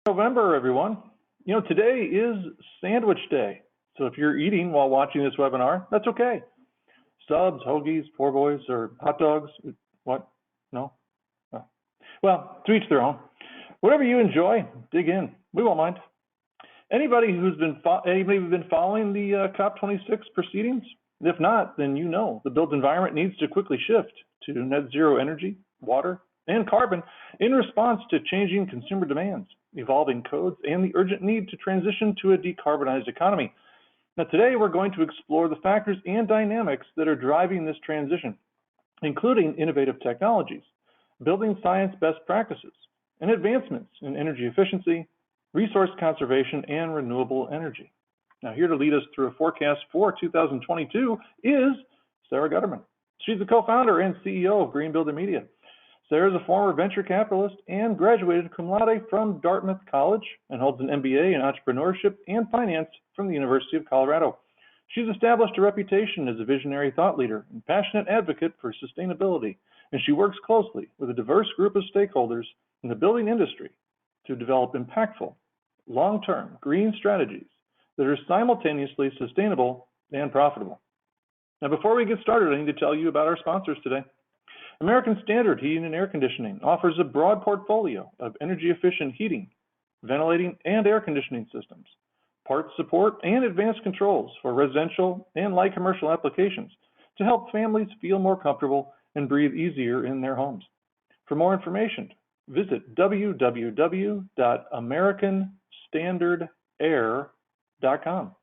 November, everyone. Today is Sandwich Day. So if you're eating while watching this webinar, that's okay. Subs, hoagies, poor boys, or hot dogs. What? No? Oh. Well, to each their own. Whatever you enjoy, dig in. We won't mind. Anybody who's been following the COP26 proceedings? If not, then the built environment needs to quickly shift to net zero energy, water, and carbon in response to changing consumer demands, evolving codes, and the urgent need to transition to a decarbonized economy. Now, today we're going to explore the factors and dynamics that are driving this transition, including innovative technologies, building science best practices, and advancements in energy efficiency, resource conservation, and renewable energy. Now, here to lead us through a forecast for 2022 is Sarah Gutterman. She's the co-founder and CEO of Green Builder Media. Sarah is a former venture capitalist and graduated cum laude from Dartmouth College and holds an MBA in entrepreneurship and finance from the University of Colorado. She's established a reputation as a visionary thought leader and passionate advocate for sustainability, and she works closely with a diverse group of stakeholders in the building industry to develop impactful, long-term green strategies that are simultaneously sustainable and profitable. Now, before we get started, I need to tell you about our sponsors today. American Standard Heating and Air Conditioning offers a broad portfolio of energy-efficient heating, ventilating, and air conditioning systems, parts support, and advanced controls for residential and light commercial applications to help families feel more comfortable and breathe easier in their homes. For more information, visit www.americanstandardair.com.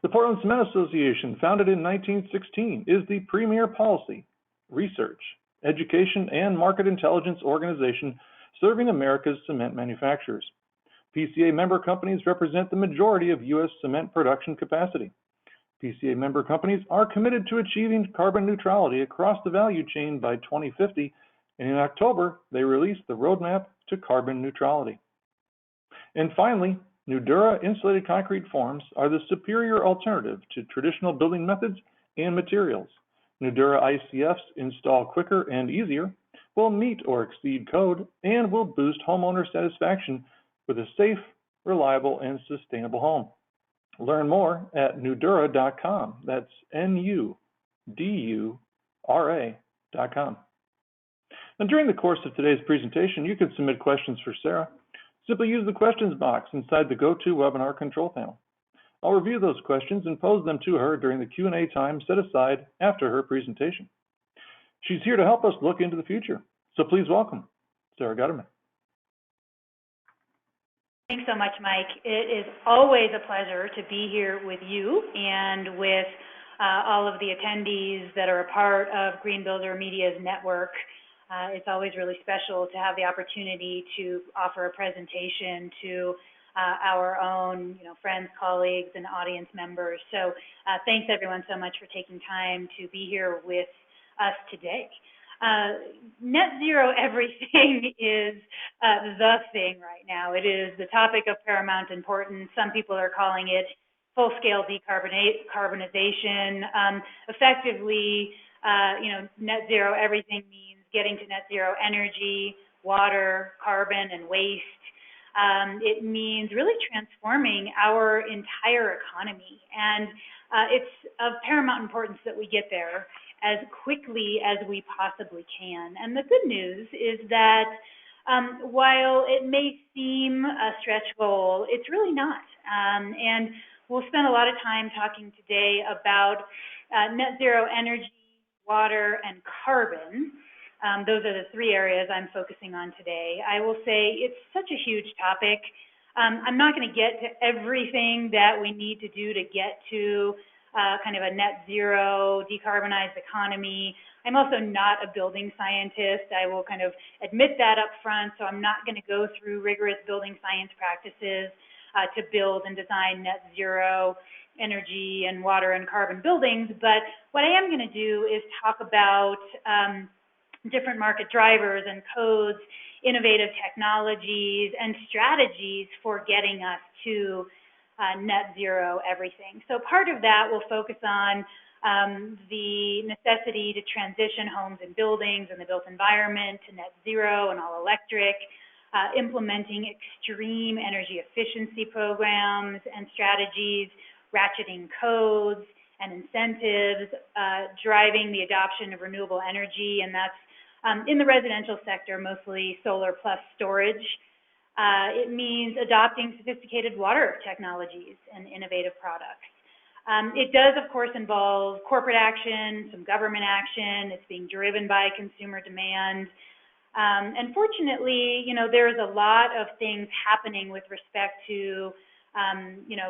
The Portland Cement Association, founded in 1916, is the premier policy, research, education, and market intelligence organization serving America's cement manufacturers. PCA member companies represent the majority of U.S. cement production capacity. PCA member companies are committed to achieving carbon neutrality across the value chain by 2050, and in October, they released the roadmap to carbon neutrality. And finally, Nudura insulated concrete forms are the superior alternative to traditional building methods and materials. Nudura ICFs install quicker and easier, will meet or exceed code, and will boost homeowner satisfaction with a safe, reliable, and sustainable home. Learn more at nudura.com. That's NUDURA.com. Now, during the course of today's presentation, you can submit questions for Sarah. Simply use the questions box inside the GoToWebinar control panel. I'll review those questions and pose them to her during the Q&A time set aside after her presentation. She's here to help us look into the future. So please welcome Sarah Gutterman. Thanks so much, Mike. It is always a pleasure to be here with you and with all of the attendees that are a part of Green Builder Media's network. It's always really special to have the opportunity to offer a presentation to our own friends, colleagues, and audience members. So thanks everyone so much for taking time to be here with us today. Net zero everything is the thing right now. It is the topic of paramount importance. Some people are calling it full-scale decarbonization. Effectively, net zero everything means getting to net zero energy, water, carbon, and waste. It means really transforming our entire economy, and it's of paramount importance that we get there as quickly as we possibly can. And the good news is that while it may seem a stretch goal, it's really not. And we'll spend a lot of time talking today about net zero energy, water, and carbon. Those are the three areas I'm focusing on today. I will say it's such a huge topic. I'm not going to get to everything that we need to do to get to kind of a net zero, decarbonized economy. I'm also not a building scientist. I will kind of admit that up front, so I'm not going to go through rigorous building science practices to build and design net zero energy and water and carbon buildings. But what I am going to do is talk about different market drivers and codes, innovative technologies, and strategies for getting us to net zero everything. So part of that will focus on the necessity to transition homes and buildings and the built environment to net zero and all electric. implementing extreme energy efficiency programs and strategies, ratcheting codes and incentives, driving the adoption of renewable energy, and that's in the residential sector, mostly solar plus storage. It means adopting sophisticated water technologies and innovative products. It does, of course, involve corporate action, some government action. It's being driven by consumer demand. And fortunately, there's a lot of things happening with respect to,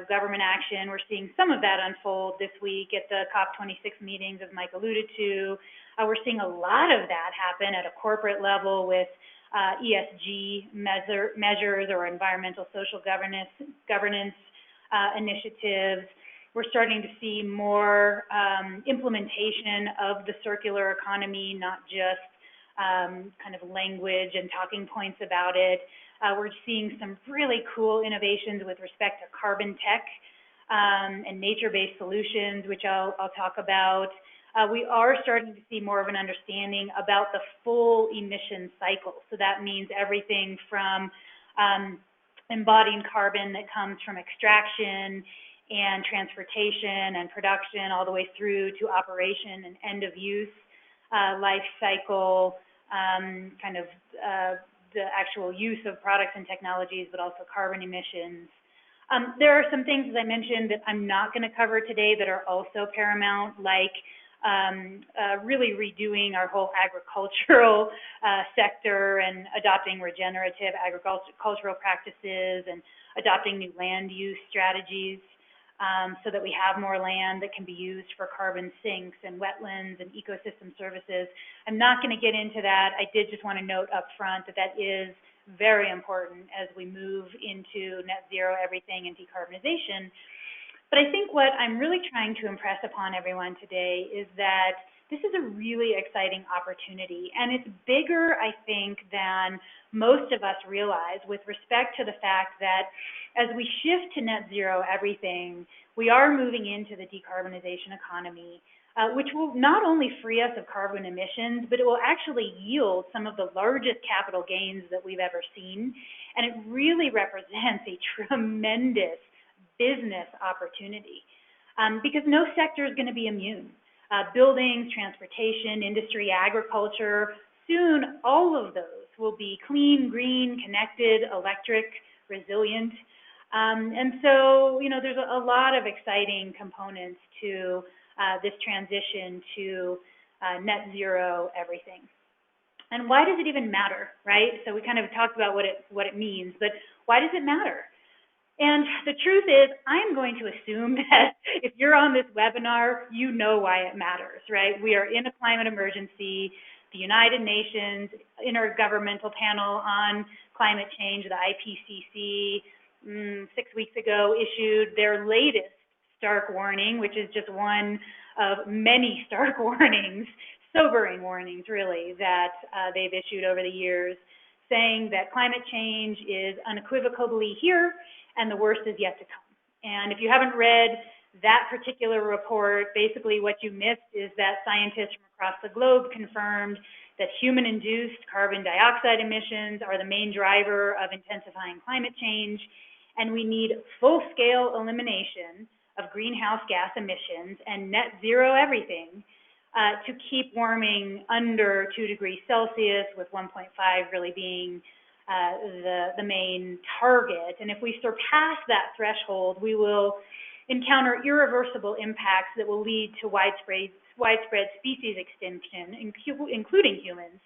government action. We're seeing some of that unfold this week at the COP26 meetings, as Mike alluded to. We're seeing a lot of that happen at a corporate level with ESG measures or environmental social governance initiatives. We're starting to see more implementation of the circular economy, not just kind of language and talking points about it. We're seeing some really cool innovations with respect to carbon tech and nature-based solutions, which I'll talk about. We are starting to see more of an understanding about the full emission cycle. So that means everything from embodying carbon that comes from extraction and transportation and production all the way through to operation and end of use, life cycle, the actual use of products and technologies, but also carbon emissions. There are some things, as I mentioned, that I'm not going to cover today that are also paramount, like really redoing our whole agricultural sector and adopting regenerative agricultural practices and adopting new land use strategies so that we have more land that can be used for carbon sinks and wetlands and ecosystem services. I'm not going to get into that. I did just want to note up front that that is very important as we move into net zero everything and decarbonization. But I think what I'm really trying to impress upon everyone today is that this is a really exciting opportunity, and it's bigger, I think, than most of us realize with respect to the fact that as we shift to net zero everything, we are moving into the decarbonization economy, which will not only free us of carbon emissions, but it will actually yield some of the largest capital gains that we've ever seen, and it really represents a tremendous business opportunity because no sector is going to be immune. Buildings, transportation, industry, agriculture, soon all of those will be clean, green, connected, electric, resilient. And so, there's a lot of exciting components to this transition to net zero everything. And why does it even matter, right? So we kind of talked about what it means, but why does it matter? And the truth is, I'm going to assume that if you're on this webinar, you know why it matters, right? We are in a climate emergency. The United Nations Intergovernmental Panel on Climate Change, the IPCC, 6 weeks ago issued their latest stark warning, which is just one of many stark warnings, sobering warnings, really, that they've issued over the years, saying that climate change is unequivocally here, and the worst is yet to come. And if you haven't read that particular report, basically what you missed is that scientists from across the globe confirmed that human-induced carbon dioxide emissions are the main driver of intensifying climate change, and we need full-scale elimination of greenhouse gas emissions and net zero everything to keep warming under 2 degrees Celsius, with 1.5 really being the main target. And if we surpass that threshold, we will encounter irreversible impacts that will lead to widespread species extinction, including humans,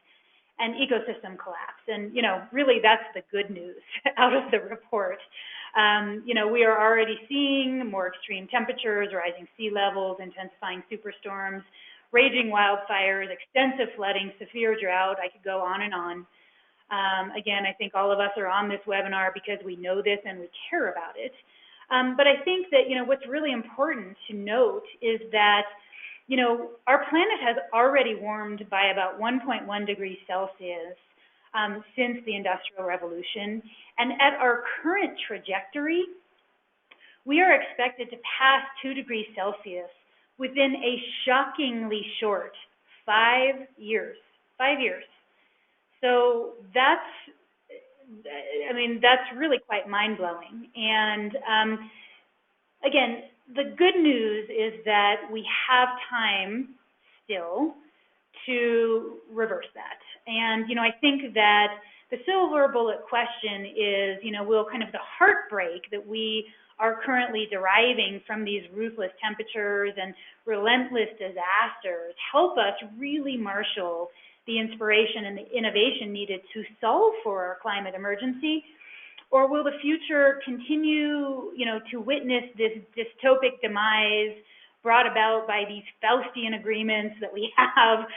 and ecosystem collapse. And, really that's the good news out of the report. We are already seeing more extreme temperatures, rising sea levels, intensifying superstorms, raging wildfires, extensive flooding, severe drought. I could go on and on. Again, I think all of us are on this webinar because we know this and we care about it. But I think that, what's really important to note is that, our planet has already warmed by about 1.1 degrees Celsius since the Industrial Revolution. And at our current trajectory, we are expected to pass 2 degrees Celsius within a shockingly short 5 years. 5 years. So I mean, that's really quite mind-blowing. And again, the good news is that we have time still to reverse that. And, I think that the silver bullet question is, will kind of the heartbreak that we are currently deriving from these ruthless temperatures and relentless disasters help us really marshal the inspiration and the innovation needed to solve for our climate emergency? Or will the future continue, to witness this dystopic demise brought about by these Faustian agreements that we have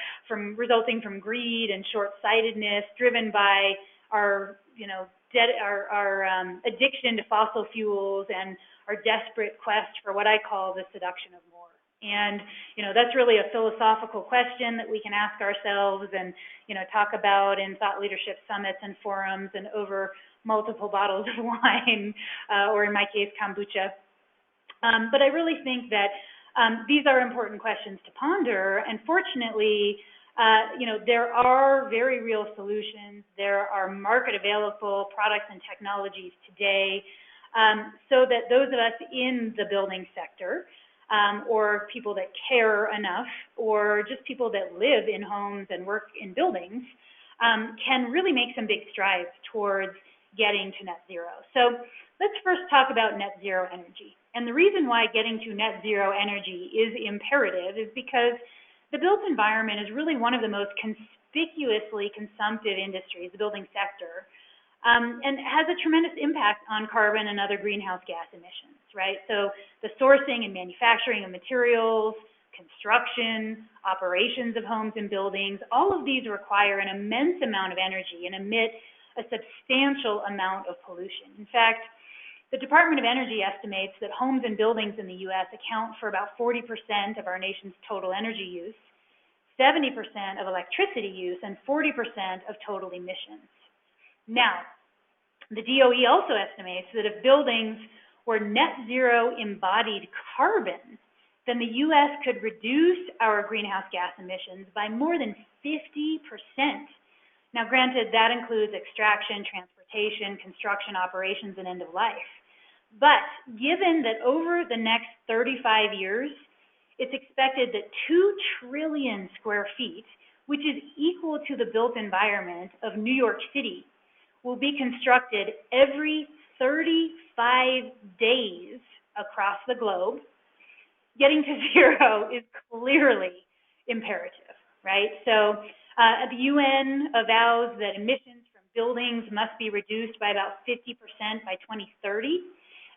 resulting from greed and short-sightedness, driven by our, addiction to fossil fuels and our desperate quest for what I call the seduction of more? And, that's really a philosophical question that we can ask ourselves and, talk about in thought leadership summits and forums and over multiple bottles of wine, or in my case, kombucha. But I really think that these are important questions to ponder, and fortunately, there are very real solutions. There are market available products and technologies today, so that those of us in the building sector, or people that care enough, or just people that live in homes and work in buildings, can really make some big strides towards getting to net zero. So let's first talk about net zero energy. And the reason why getting to net zero energy is imperative is because the built environment is really one of the most conspicuously consumptive industries, the building sector, and has a tremendous impact on carbon and other greenhouse gas emissions, right? So the sourcing and manufacturing of materials, construction, operations of homes and buildings, all of these require an immense amount of energy and emit a substantial amount of pollution. In fact, the Department of Energy estimates that homes and buildings in the U.S. account for about 40% of our nation's total energy use, 70% of electricity use, and 40% of total emissions. Now, the DOE also estimates that if buildings were net zero embodied carbon, then the U.S. could reduce our greenhouse gas emissions by more than 50%. Now, granted, that includes extraction, transportation, construction operations, and end of life. But given that over the next 35 years, it's expected that 2 trillion square feet, which is equal to the built environment of New York City, will be constructed every 35 days across the globe, getting to zero is clearly imperative, right? So the UN avows that emissions from buildings must be reduced by about 50% by 2030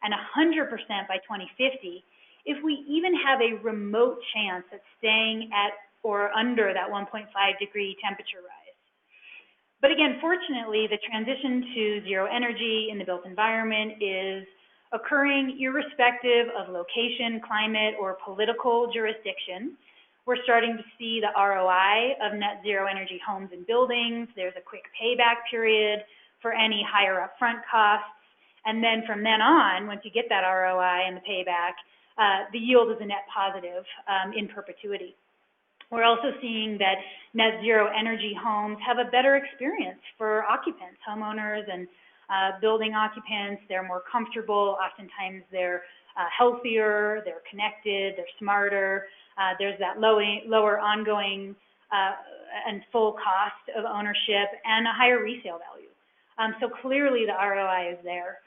and 100% by 2050 if we even have a remote chance at staying at or under that 1.5 degree temperature rise. But again, fortunately, the transition to zero energy in the built environment is occurring irrespective of location, climate, or political jurisdiction. We're starting to see the ROI of net zero energy homes and buildings. There's a quick payback period for any higher upfront costs. And then from then on, once you get that ROI and the payback, the yield is a net positive in perpetuity. We're also seeing that net zero energy homes have a better experience for occupants, homeowners and building occupants. They're more comfortable. Oftentimes they're healthier, they're connected, they're smarter. There's that lower ongoing and full cost of ownership and a higher resale value. So clearly the ROI is there.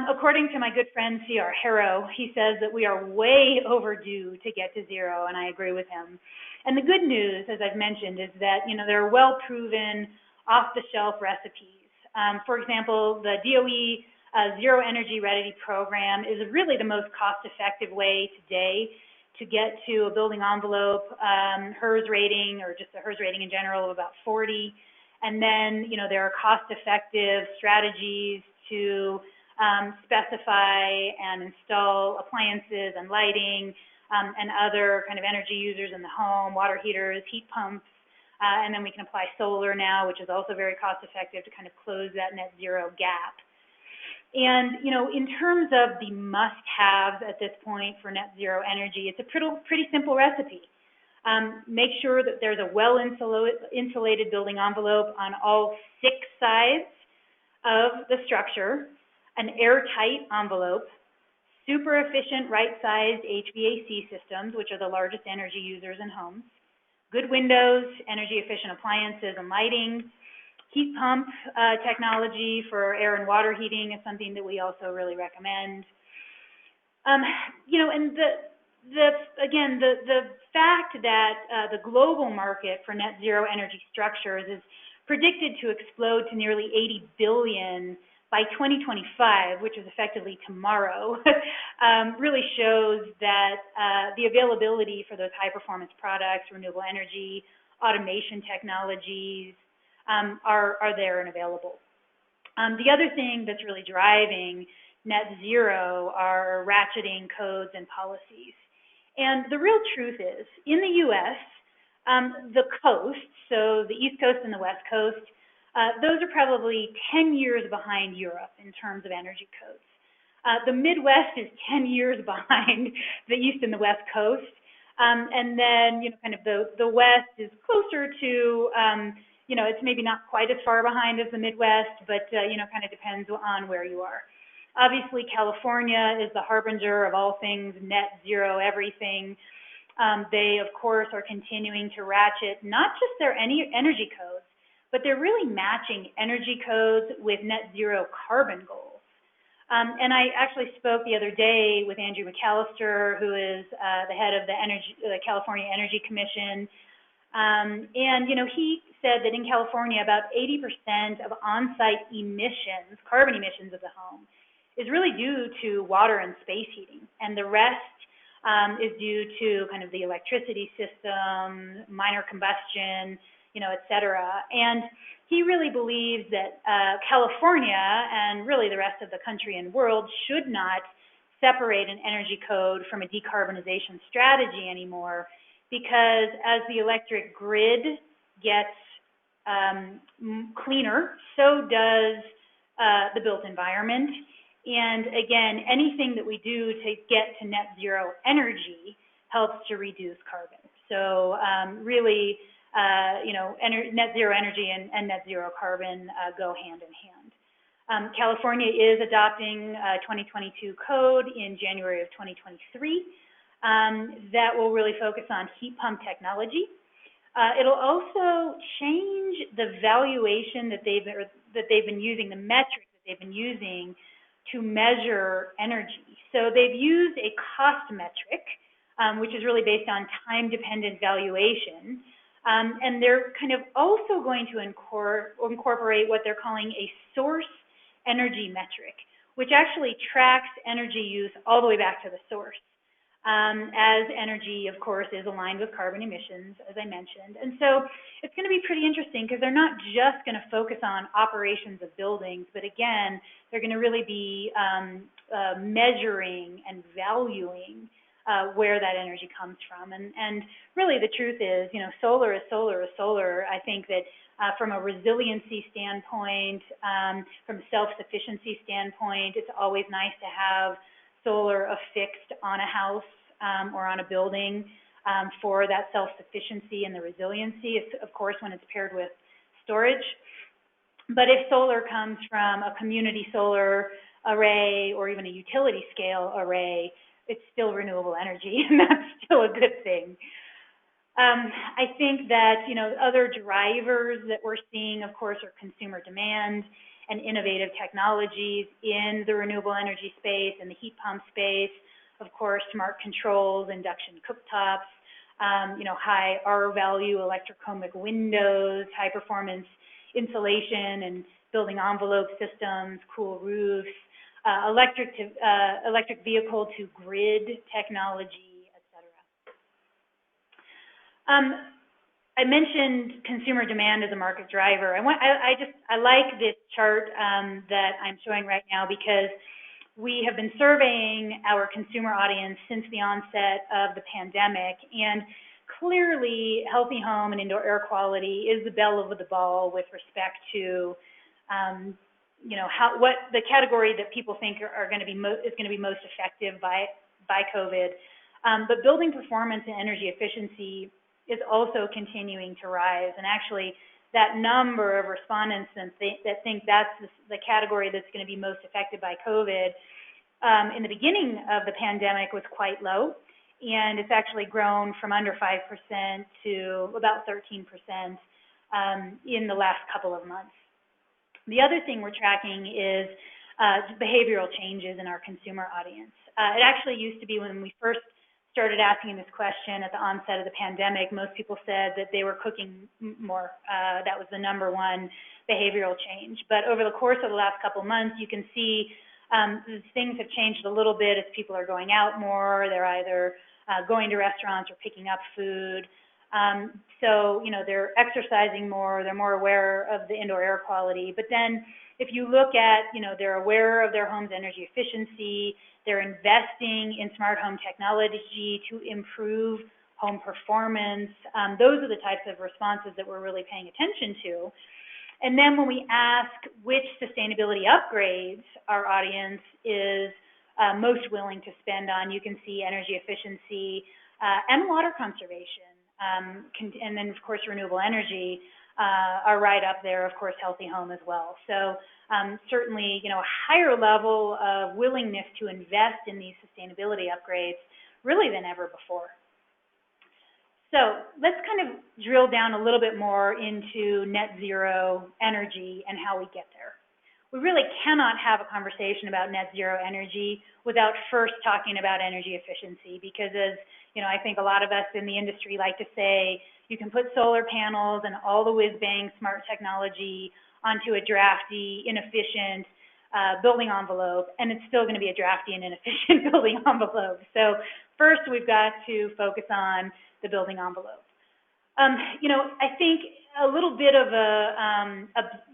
According to my good friend C.R. Harrow, he says that we are way overdue to get to zero, and I agree with him. And the good news, as I've mentioned, is that there are well-proven, off-the-shelf recipes. For example, the DOE Zero Energy Ready program is really the most cost-effective way today to get to a building envelope, HERS rating, or just a HERS rating in general, of about 40. And then, there are cost-effective strategies to specify and install appliances and lighting and other kind of energy users in the home, water heaters, heat pumps, and then we can apply solar now, which is also very cost-effective to kind of close that net zero gap. And, in terms of the must-haves at this point for net zero energy, it's a pretty simple recipe. Make sure that there's a well-insulated building envelope on all 6 sides. of the structure, an airtight envelope, super efficient right-sized HVAC systems, which are the largest energy users in homes, good windows, energy-efficient appliances and lighting, heat pump technology for air and water heating is something that we also really recommend. You know, and the fact that the global market for net zero energy structures is predicted to explode to nearly 80 billion by 2025, which is effectively tomorrow, really shows that the availability for those high-performance products, renewable energy, automation technologies are there and available. The other thing that's really driving net zero are ratcheting codes and policies. And the real truth is, in the U.S., the coast, so the East Coast and the West Coast, those are probably 10 years behind Europe in terms of energy codes. The Midwest is 10 years behind the East and the West Coast. And then, you know, kind of the West is closer to, you know, it's maybe not quite as far behind as the Midwest, but, you know, kind of depends on where you are. Obviously, California is the harbinger of all things net zero everything. They, of course, are continuing to ratchet not just their energy codes, but they're really matching energy codes with net zero carbon goals. And I actually spoke the other day with Andrew McAllister, who is the head of the California Energy Commission. And, you know, he said that in California, about 80% of on-site emissions, carbon emissions of the home, is really due to water and space heating. And the rest is due to kind of the electricity system, minor combustion, you know, et cetera. And he really believes that California and really the rest of the country and world should not separate an energy code from a decarbonization strategy anymore, because as the electric grid gets cleaner, so does the built environment. And again, anything that we do to get to net zero energy helps to reduce carbon. So really, you know, net zero energy and net zero carbon go hand in hand. California is adopting a 2022 code in January of 2023 that will really focus on heat pump technology. It'll also change the valuation that they've been using, the metrics that they've been using to measure energy. So they've used a cost metric, which is really based on time-dependent valuation. And they're kind of also going to incorporate what they're calling a source energy metric, which actually tracks energy use all the way back to the source. As energy, of course, is aligned with carbon emissions, as I mentioned. And so it's going to be pretty interesting because they're not just going to focus on operations of buildings, but again, they're going to really be measuring and valuing where that energy comes from. And really the truth is, you know, solar is solar is solar. I think that from a resiliency standpoint, from a self-sufficiency standpoint, it's always nice to have solar affixed on a house or on a building for that self-sufficiency and the resiliency, of course, when it's paired with storage. But if solar comes from a community solar array or even a utility scale array, it's still renewable energy, and that's still a good thing. I think that, you know, other drivers that we're seeing, of course, are consumer demand and innovative technologies in the renewable energy space and the heat pump space, of course, smart controls, induction cooktops, you know, high R-value electrochromic windows, high-performance insulation and building envelope systems, cool roofs, electric vehicle to grid technology, et cetera. I mentioned consumer demand as a market driver. I like this chart that I'm showing right now because we have been surveying our consumer audience since the onset of the pandemic, and clearly healthy home and indoor air quality is the belle of the ball with respect to you know, what the category that people think are going to be is going to be most effective by COVID. But building performance and energy efficiency is also continuing to rise. And actually, that number of respondents that think that's the category that's going to be most affected by COVID, in the beginning of the pandemic was quite low, and it's actually grown from under 5% to about 13% in the last couple of months. The other thing we're tracking is behavioral changes in our consumer audience. It actually used to be when we first started asking this question at the onset of the pandemic, most people said that they were cooking more. That was the number one behavioral change. But over the course of the last couple of months, you can see things have changed a little bit as people are going out more. They're either going to restaurants or picking up food. So, you know, they're exercising more, they're more aware of the indoor air quality. But then if you look at, you know, they're aware of their home's energy efficiency, they're investing in smart home technology to improve home performance. Those are the types of responses that we're really paying attention to. And then when we ask which sustainability upgrades our audience is most willing to spend on, you can see energy efficiency and water conservation. And then, of course, renewable energy are right up there, of course, healthy home as well. So certainly, you know, a higher level of willingness to invest in these sustainability upgrades really than ever before. So let's kind of drill down a little bit more into net zero energy and how we get there. We really cannot have a conversation about net zero energy without first talking about energy efficiency, because as you know, I think a lot of us in the industry like to say you can put solar panels and all the whiz-bang smart technology onto a drafty, inefficient building envelope, and it's still going to be a drafty and inefficient building envelope. So first we've got to focus on the building envelope. You know, I think a little bit of a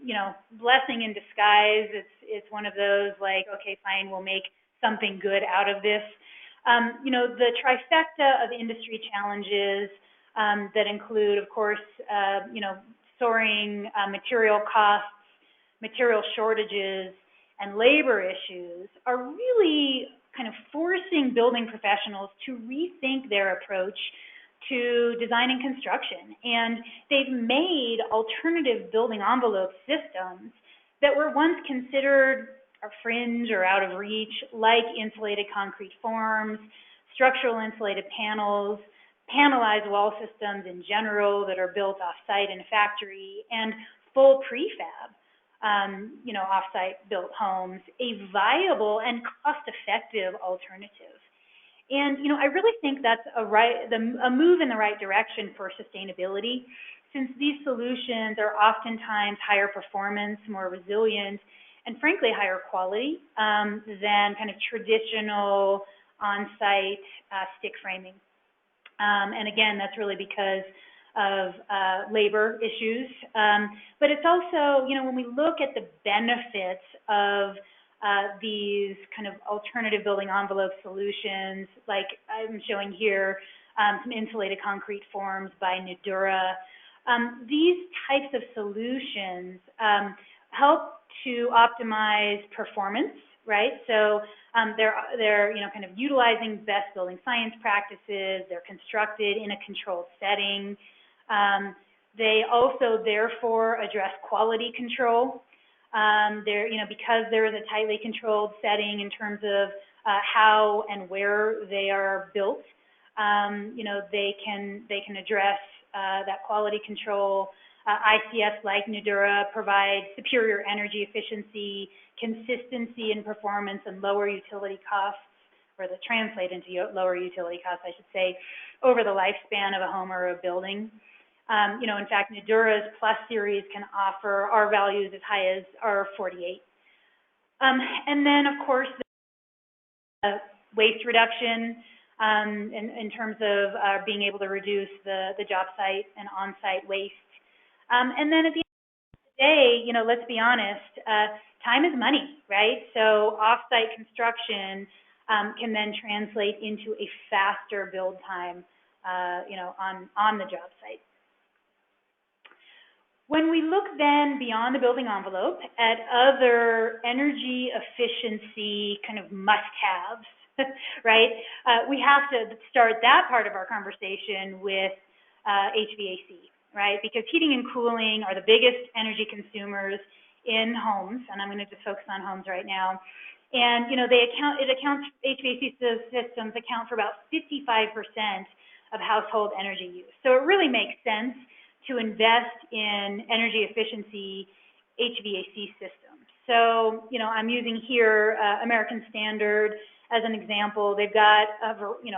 you know, blessing in disguise. It's one of those like, okay, fine, we'll make something good out of this. You know, the trifecta of industry challenges that include, of course, you know, soaring material costs, material shortages, and labor issues are really kind of forcing building professionals to rethink their approach to design and construction. And they've made alternative building envelope systems that were once considered fringe or out of reach, like insulated concrete forms, structural insulated panels, panelized wall systems in general that are built off-site in a factory, and full prefab, you know, off-site built homes, a viable and cost-effective alternative. And, you know, I really think that's a move in the right direction for sustainability, since these solutions are oftentimes higher performance, more resilient, and frankly higher quality than kind of traditional on-site stick framing. And again, that's really because of labor issues. But it's also, you know, when we look at the benefits of these kind of alternative building envelope solutions, like I'm showing here, some insulated concrete forms by Nudura. These types of solutions help to optimize performance, right? So they're you know, kind of utilizing best building science practices. They're constructed in a controlled setting. They also therefore address quality control. They're, you know, because there is a tightly controlled setting in terms of how and where they are built, you know, they can address that quality control. ICFs like Nudura provide superior energy efficiency, consistency in performance, and lower utility costs, or that translate into lower utility costs, I should say, over the lifespan of a home or a building. You know, in fact, Nudura's Plus series can offer R values as high as R48. And then, of course, the waste reduction in terms of being able to reduce the job site and on-site waste. And then at the end of the day, you know, let's be honest, time is money, right? So off-site construction can then translate into a faster build time, you know, on the job site. When we look then beyond the building envelope at other energy efficiency kind of must-haves, right, we have to start that part of our conversation with HVAC. right? Because heating and cooling are the biggest energy consumers in homes, and I'm going to just focus on homes right now. And, HVAC systems account for about 55% of household energy use. So it really makes sense to invest in energy efficiency HVAC systems. So, I'm using here American Standard as an example. They've got a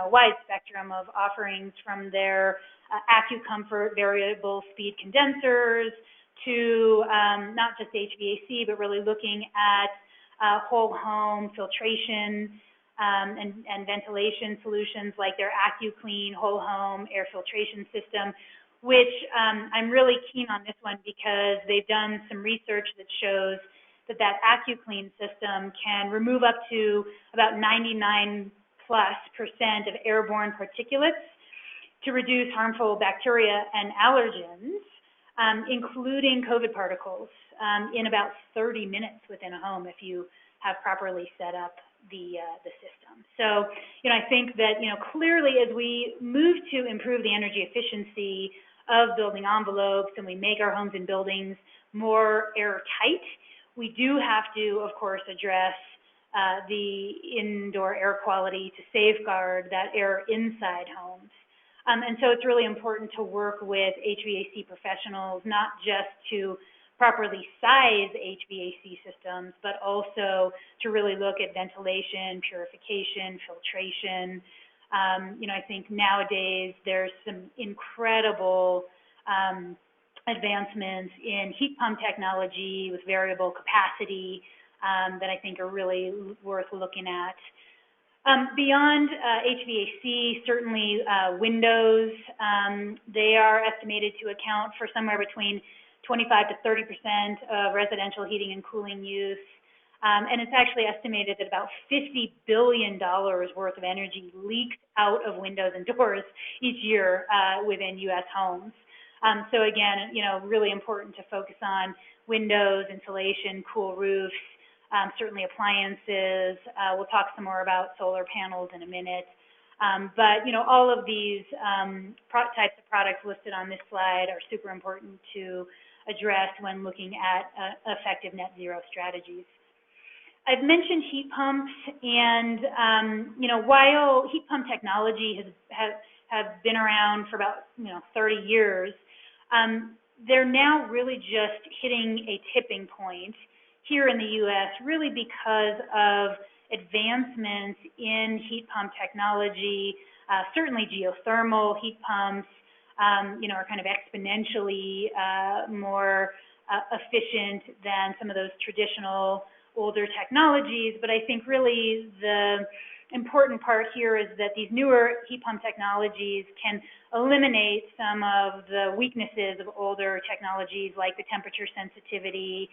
wide spectrum of offerings, from their AccuComfort variable speed condensers to not just HVAC, but really looking at whole home filtration and ventilation solutions like their AccuClean whole home air filtration system, which I'm really keen on this one because they've done some research that shows that AccuClean system can remove up to about 99+% of airborne particulates to reduce harmful bacteria and allergens, including COVID particles, in about 30 minutes within a home if you have properly set up the system. So, I think that, clearly as we move to improve the energy efficiency of building envelopes and we make our homes and buildings more airtight, we do have to, of course, address the indoor air quality to safeguard that air inside homes. And so it's really important to work with HVAC professionals, not just to properly size HVAC systems, but also to really look at ventilation, purification, filtration. I think nowadays there's some incredible advancements in heat pump technology with variable capacity that I think are really worth looking at. Beyond HVAC, certainly windows, they are estimated to account for somewhere between 25 to 30% of residential heating and cooling use. And it's actually estimated that about $50 billion worth of energy leaks out of windows and doors each year within U.S. homes. So again, really important to focus on windows, insulation, cool roofs, certainly appliances. We'll talk some more about solar panels in a minute. But, all of these types of products listed on this slide are super important to address when looking at effective net zero strategies. I've mentioned heat pumps, and, while heat pump technology has been around for about, 30 years, they're now really just hitting a tipping point here in the U.S., really because of advancements in heat pump technology. Certainly geothermal heat pumps, are kind of exponentially more efficient than some of those traditional older technologies. But I think really the important part here is that these newer heat pump technologies can eliminate some of the weaknesses of older technologies, like the temperature sensitivity,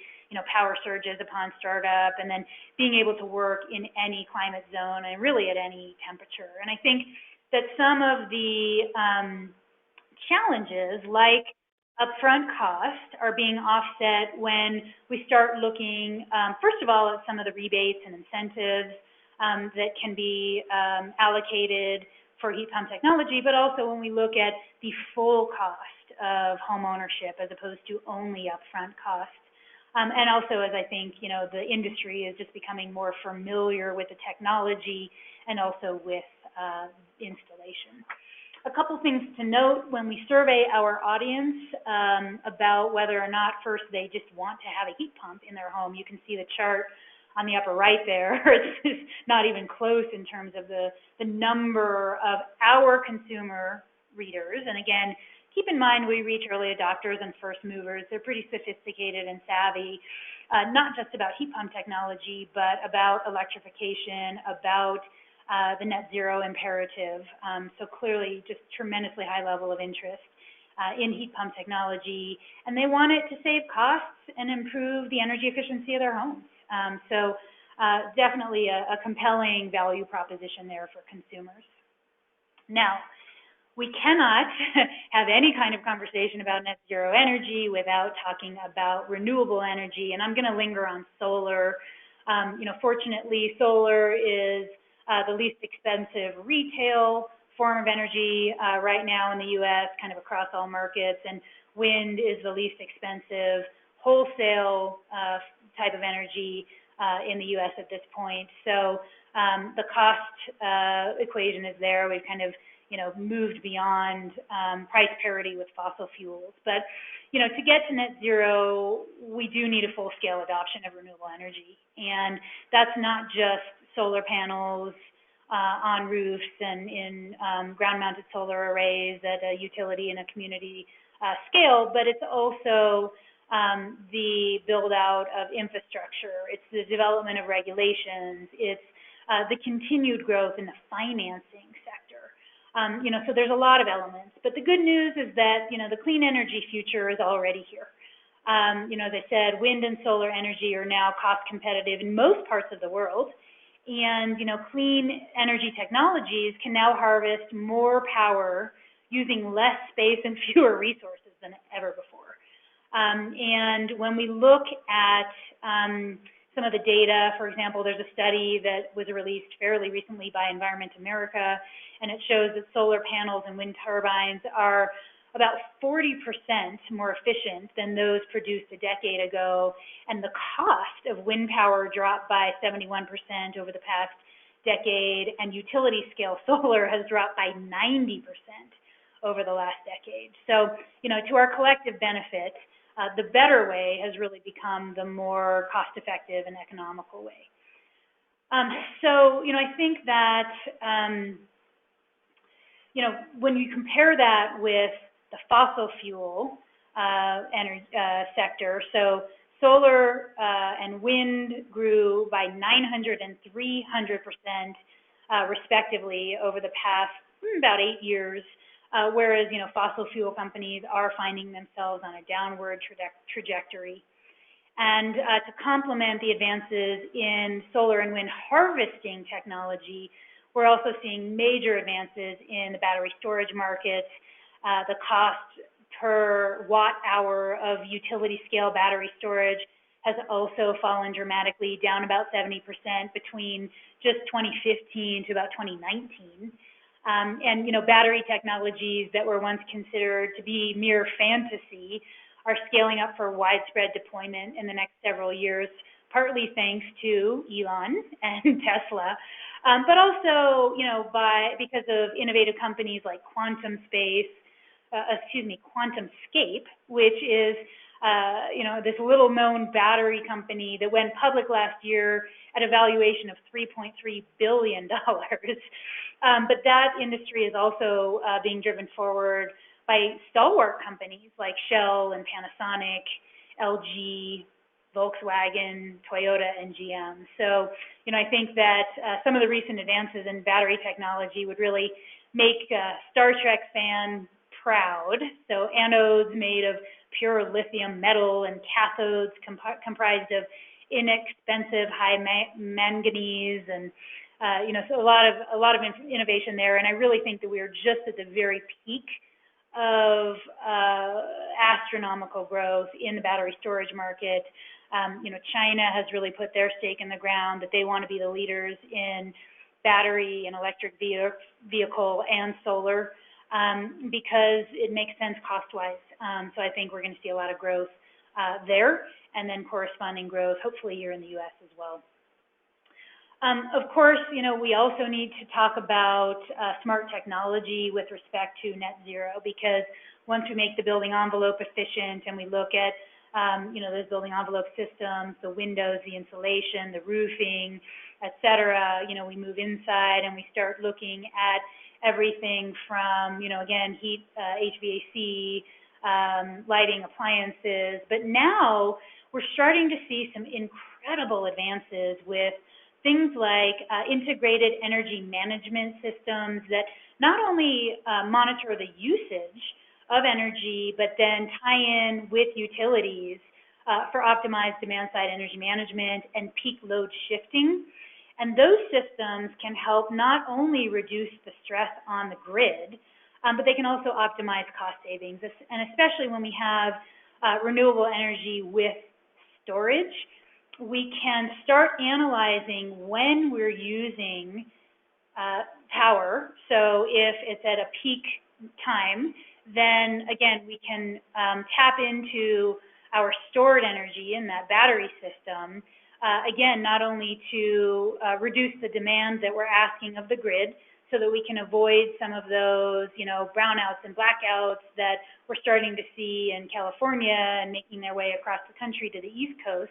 power surges upon startup, and then being able to work in any climate zone and really at any temperature. And I think that some of the challenges, like upfront cost, are being offset when we start looking, first of all, at some of the rebates and incentives that can be allocated for heat pump technology, but also when we look at the full cost of home ownership as opposed to only upfront cost. And also, as I think, the industry is just becoming more familiar with the technology and also with installation. A couple things to note when we survey our audience about whether or not first they just want to have a heat pump in their home. You can see the chart on the upper right there. It's not even close in terms of the number of our consumer readers. And again, keep in mind we reach early adopters and first movers. They're pretty sophisticated and savvy, not just about heat pump technology, but about electrification, about the net zero imperative. So clearly just tremendously high level of interest in heat pump technology. And they want it to save costs and improve the energy efficiency of their homes. So definitely a compelling value proposition there for consumers. Now, we cannot have any kind of conversation about net zero energy without talking about renewable energy, and I'm going to linger on solar. Fortunately, solar is the least expensive retail form of energy right now in the U.S., kind of across all markets, and wind is the least expensive wholesale type of energy in the U.S. at this point. So the cost equation is there. We've kind of, moved beyond price parity with fossil fuels. But, to get to net zero, we do need a full-scale adoption of renewable energy. And that's not just solar panels on roofs and in ground-mounted solar arrays at a utility and a community scale, but it's also the build-out of infrastructure. It's the development of regulations. It's the continued growth in the financing sector. So there's a lot of elements. But the good news is that, the clean energy future is already here. As I said, wind and solar energy are now cost competitive in most parts of the world. And, clean energy technologies can now harvest more power using less space and fewer resources than ever before. And when we look at some of the data, for example, there's a study that was released fairly recently by Environment America, and it shows that solar panels and wind turbines are about 40% more efficient than those produced a decade ago, and the cost of wind power dropped by 71% over the past decade, and utility-scale solar has dropped by 90% over the last decade. So, to our collective benefit, the better way has really become the more cost-effective and economical way. I think that, when you compare that with the fossil fuel energy sector, so solar and wind grew by 900 and 300% respectively over the past about 8 years, whereas fossil fuel companies are finding themselves on a downward trajectory. And to complement the advances in solar and wind harvesting technology, we're also seeing major advances in the battery storage market. The cost per watt hour of utility scale battery storage has also fallen dramatically, down about 70% between just 2015 to about 2019. And battery technologies that were once considered to be mere fantasy are scaling up for widespread deployment in the next several years, partly thanks to Elon and Tesla, but also, because of innovative companies like QuantumScape, which is, this little-known battery company that went public last year at a valuation of $3.3 billion. But that industry is also being driven forward by stalwart companies like Shell and Panasonic, LG, Volkswagen, Toyota, and GM. So, I think that some of the recent advances in battery technology would really make Star Trek fan proud. So anodes made of pure lithium metal and cathodes comprised of inexpensive high manganese, and so a lot of innovation there. And I really think that we are just at the very peak of astronomical growth in the battery storage market. China has really put their stake in the ground that they want to be the leaders in battery and electric vehicle and solar, because it makes sense cost-wise. So I think we're going to see a lot of growth there, and then corresponding growth, hopefully here in the U.S. as well. Of course, we also need to talk about smart technology with respect to net zero, because once we make the building envelope efficient and we look at, those building envelope systems, the windows, the insulation, the roofing, et cetera, we move inside and we start looking at everything from, again, heat, HVAC, lighting, appliances. But now we're starting to see some incredible advances with things like integrated energy management systems that not only monitor the usage of energy, but then tie in with utilities for optimized demand-side energy management and peak load shifting. And those systems can help not only reduce the stress on the grid, but they can also optimize cost savings, and especially when we have renewable energy with storage, we can start analyzing when we're using power. So if it's at a peak time, then again, we can tap into our stored energy in that battery system, again, not only to reduce the demands that we're asking of the grid, so that we can avoid some of those, brownouts and blackouts that we're starting to see in California and making their way across the country to the East Coast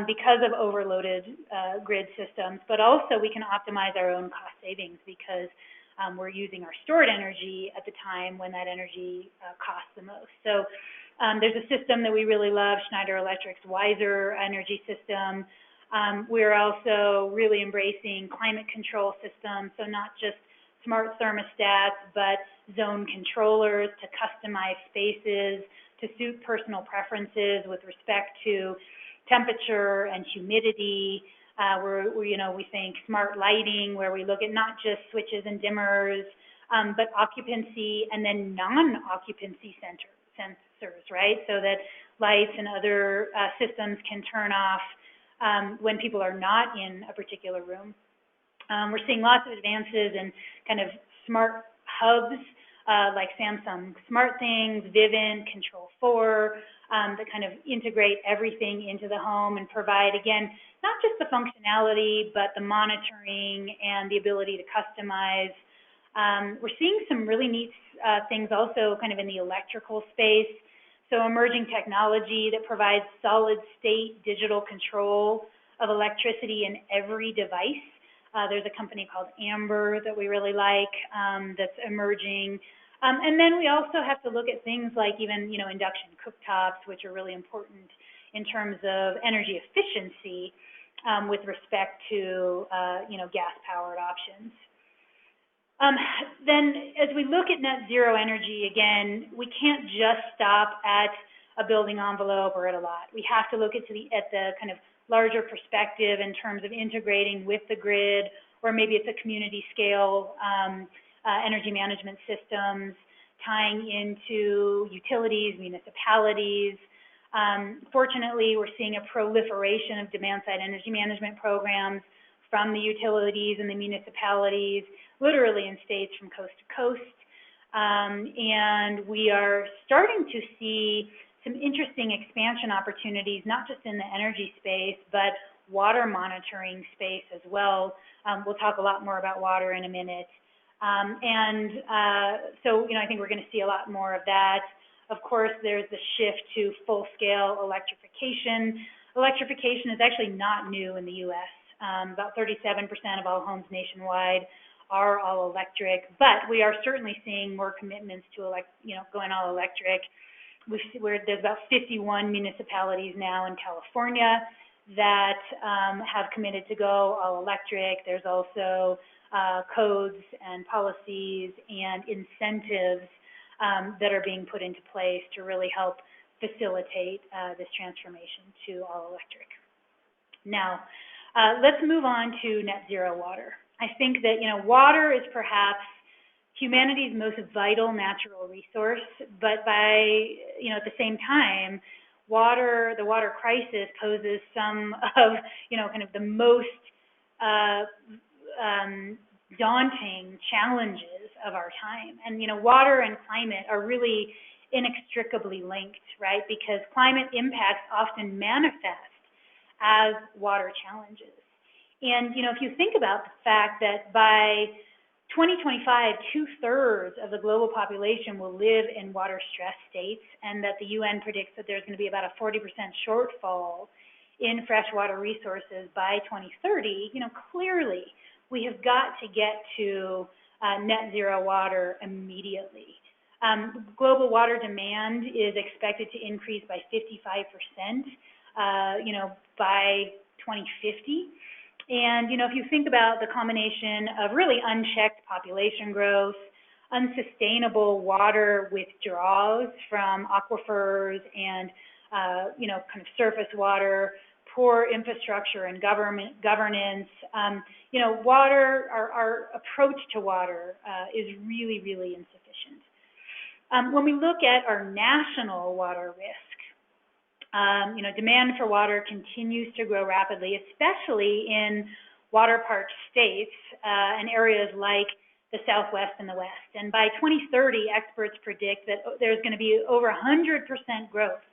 because of overloaded grid systems. But also we can optimize our own cost savings because we're using our stored energy at the time when that energy costs the most. So there's a system that we really love, Schneider Electric's Wiser energy system. We're also really embracing climate control systems, so not just smart thermostats, but zone controllers to customize spaces to suit personal preferences with respect to temperature and humidity. We think smart lighting, where we look at not just switches and dimmers, but occupancy and then non-occupancy sensors, right? So that lights and other systems can turn off when people are not in a particular room. We're seeing lots of advances in kind of smart hubs like Samsung SmartThings, Vivint, Control4, that kind of integrate everything into the home and provide, again, not just the functionality, but the monitoring and the ability to customize. We're seeing some really neat things also kind of in the electrical space. So emerging technology that provides solid state digital control of electricity in every device. There's a company called Amber that we really like that's emerging. And then we also have to look at things like even, induction cooktops, which are really important in terms of energy efficiency with respect to, gas-powered options. Then as we look at net zero energy, again, we can't just stop at a building envelope or at a lot. We have to look at the kind of larger perspective in terms of integrating with the grid, or maybe it's a community scale energy management systems, tying into utilities, municipalities. Fortunately, we're seeing a proliferation of demand-side energy management programs from the utilities and the municipalities, literally in states from coast to coast. And we are starting to see some interesting expansion opportunities, not just in the energy space, but water monitoring space as well. We'll talk a lot more about water in a minute. So, I think we're going to see a lot more of that. Of course, there's the shift to full-scale electrification. Electrification is actually not new in the U.S. About 37% of all homes nationwide are all electric, but we are certainly seeing more commitments to going all electric. There's about 51 municipalities now in California that have committed to go all electric. There's also codes and policies and incentives that are being put into place to really help facilitate this transformation to all electric. Now, let's move on to net zero water. I think that, water is perhaps humanity's most vital natural resource, but at the same time, the water crisis poses some of, kind of the most daunting challenges of our time. And, water and climate are really inextricably linked, right? Because climate impacts often manifest as water challenges. And, if you think about the fact that by 2025, 2/3 of the global population will live in water-stressed states, and that the UN predicts that there's going to be about a 40% shortfall in freshwater resources by 2030, clearly we have got to get to net zero water immediately. Global water demand is expected to increase by 55%, by 2050. And, if you think about the combination of really unchecked population growth, unsustainable water withdrawals from aquifers and, kind of surface water, poor infrastructure and governance, water, our approach to water is really, really insufficient. When we look at our national water risk, demand for water continues to grow rapidly, especially in water-parched states and areas like the Southwest and the West. And by 2030, experts predict that there's going to be over 100% growth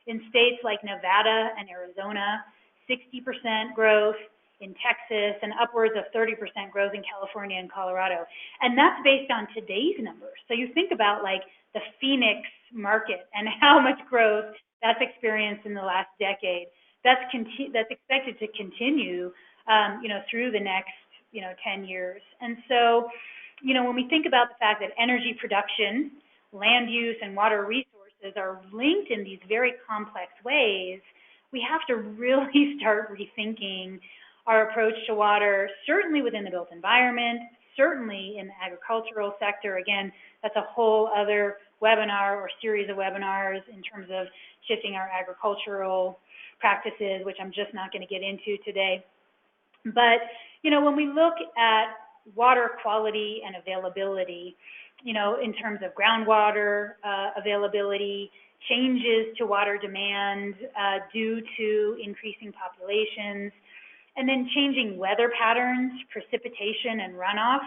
in states like Nevada and Arizona, 60% growth in Texas, and upwards of 30% growth in California and Colorado. And that's based on today's numbers. So you think about like the Phoenix market and how much growth that's experienced in the last decade. That's expected to continue, through the next, 10 years. And so, when we think about the fact that energy production, land use, and water resources are linked in these very complex ways, we have to really start rethinking our approach to water, certainly within the built environment, certainly in the agricultural sector. Again, that's a whole other webinar or series of webinars in terms of shifting our agricultural practices, which I'm just not going to get into today. But, when we look at water quality and availability, in terms of groundwater availability, changes to water demand due to increasing populations, and then changing weather patterns, precipitation, and runoff,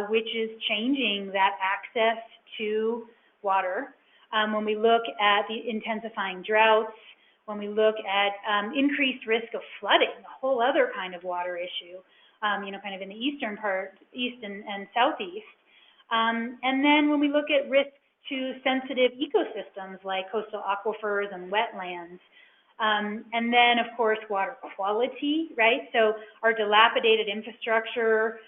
which is changing that access to water. When we look at the intensifying droughts, when we look at increased risk of flooding, a whole other kind of water issue, kind of in the eastern part, east and southeast. And then when we look at risks to sensitive ecosystems like coastal aquifers and wetlands. And then, of course, water quality, right? So our dilapidated infrastructure,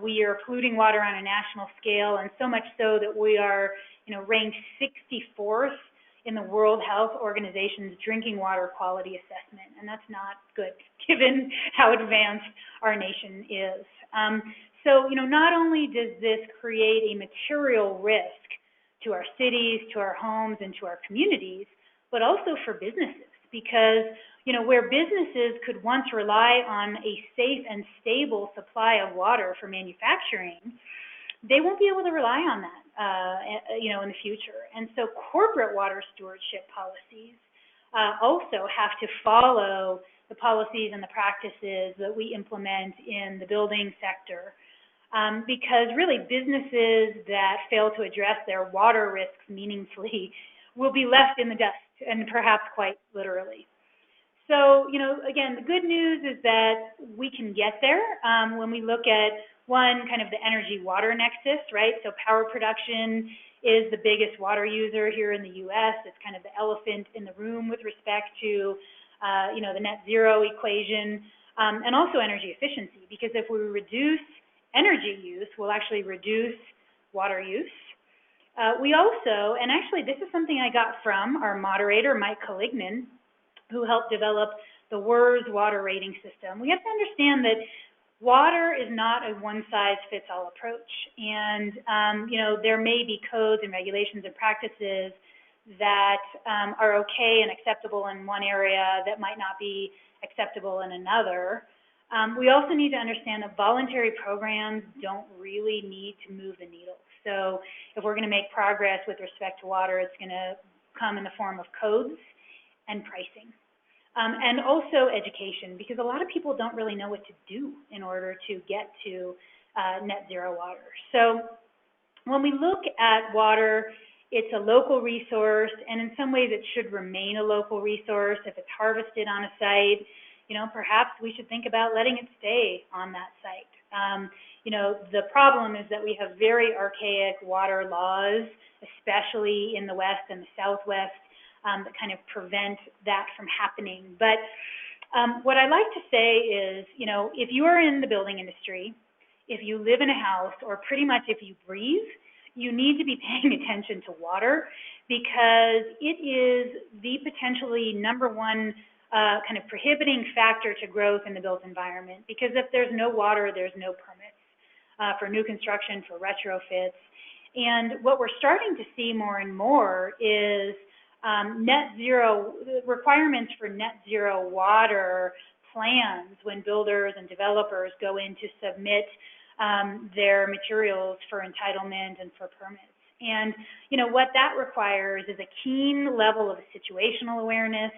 we are polluting water on a national scale, and so much so that we are, ranked 64th in the World Health Organization's drinking water quality assessment, and that's not good given how advanced our nation is. So, not only does this create a material risk to our cities, to our homes, and to our communities, but also for businesses, because, where businesses could once rely on a safe and stable supply of water for manufacturing, they won't be able to rely on that, in the future. And so corporate water stewardship policies also have to follow the policies and the practices that we implement in the building sector. Because really businesses that fail to address their water risks meaningfully will be left in the dust, and perhaps quite literally. So, again, the good news is that we can get there when we look at, one, kind of the energy-water nexus, right? So power production is the biggest water user here in the U.S. It's kind of the elephant in the room with respect to, the net zero equation, and also energy efficiency, because if we reduce energy use, we'll actually reduce water use. We also, and actually this is something I got from our moderator, Mike Collignan, who helped develop the WERS water rating system. We have to understand that water is not a one-size-fits-all approach. And, there may be codes and regulations and practices that are okay and acceptable in one area that might not be acceptable in another. We also need to understand that voluntary programs don't really need to move the needle. So if we're going to make progress with respect to water, it's going to come in the form of codes and pricing. And also education, because a lot of people don't really know what to do in order to get to net zero water. So when we look at water, it's a local resource, and in some ways it should remain a local resource. If it's harvested on a site, perhaps we should think about letting it stay on that site. The problem is that we have very archaic water laws, especially in the West and the Southwest, that kind of prevent that from happening. But what I like to say is, if you are in the building industry, if you live in a house, or pretty much if you breathe, you need to be paying attention to water, because it is the potentially number one kind of prohibiting factor to growth in the built environment. Because if there's no water, there's no permits for new construction, for retrofits. And what we're starting to see more and more is net zero requirements for net zero water plans when builders and developers go in to submit their materials for entitlement and for permits. And what that requires is a keen level of situational awareness,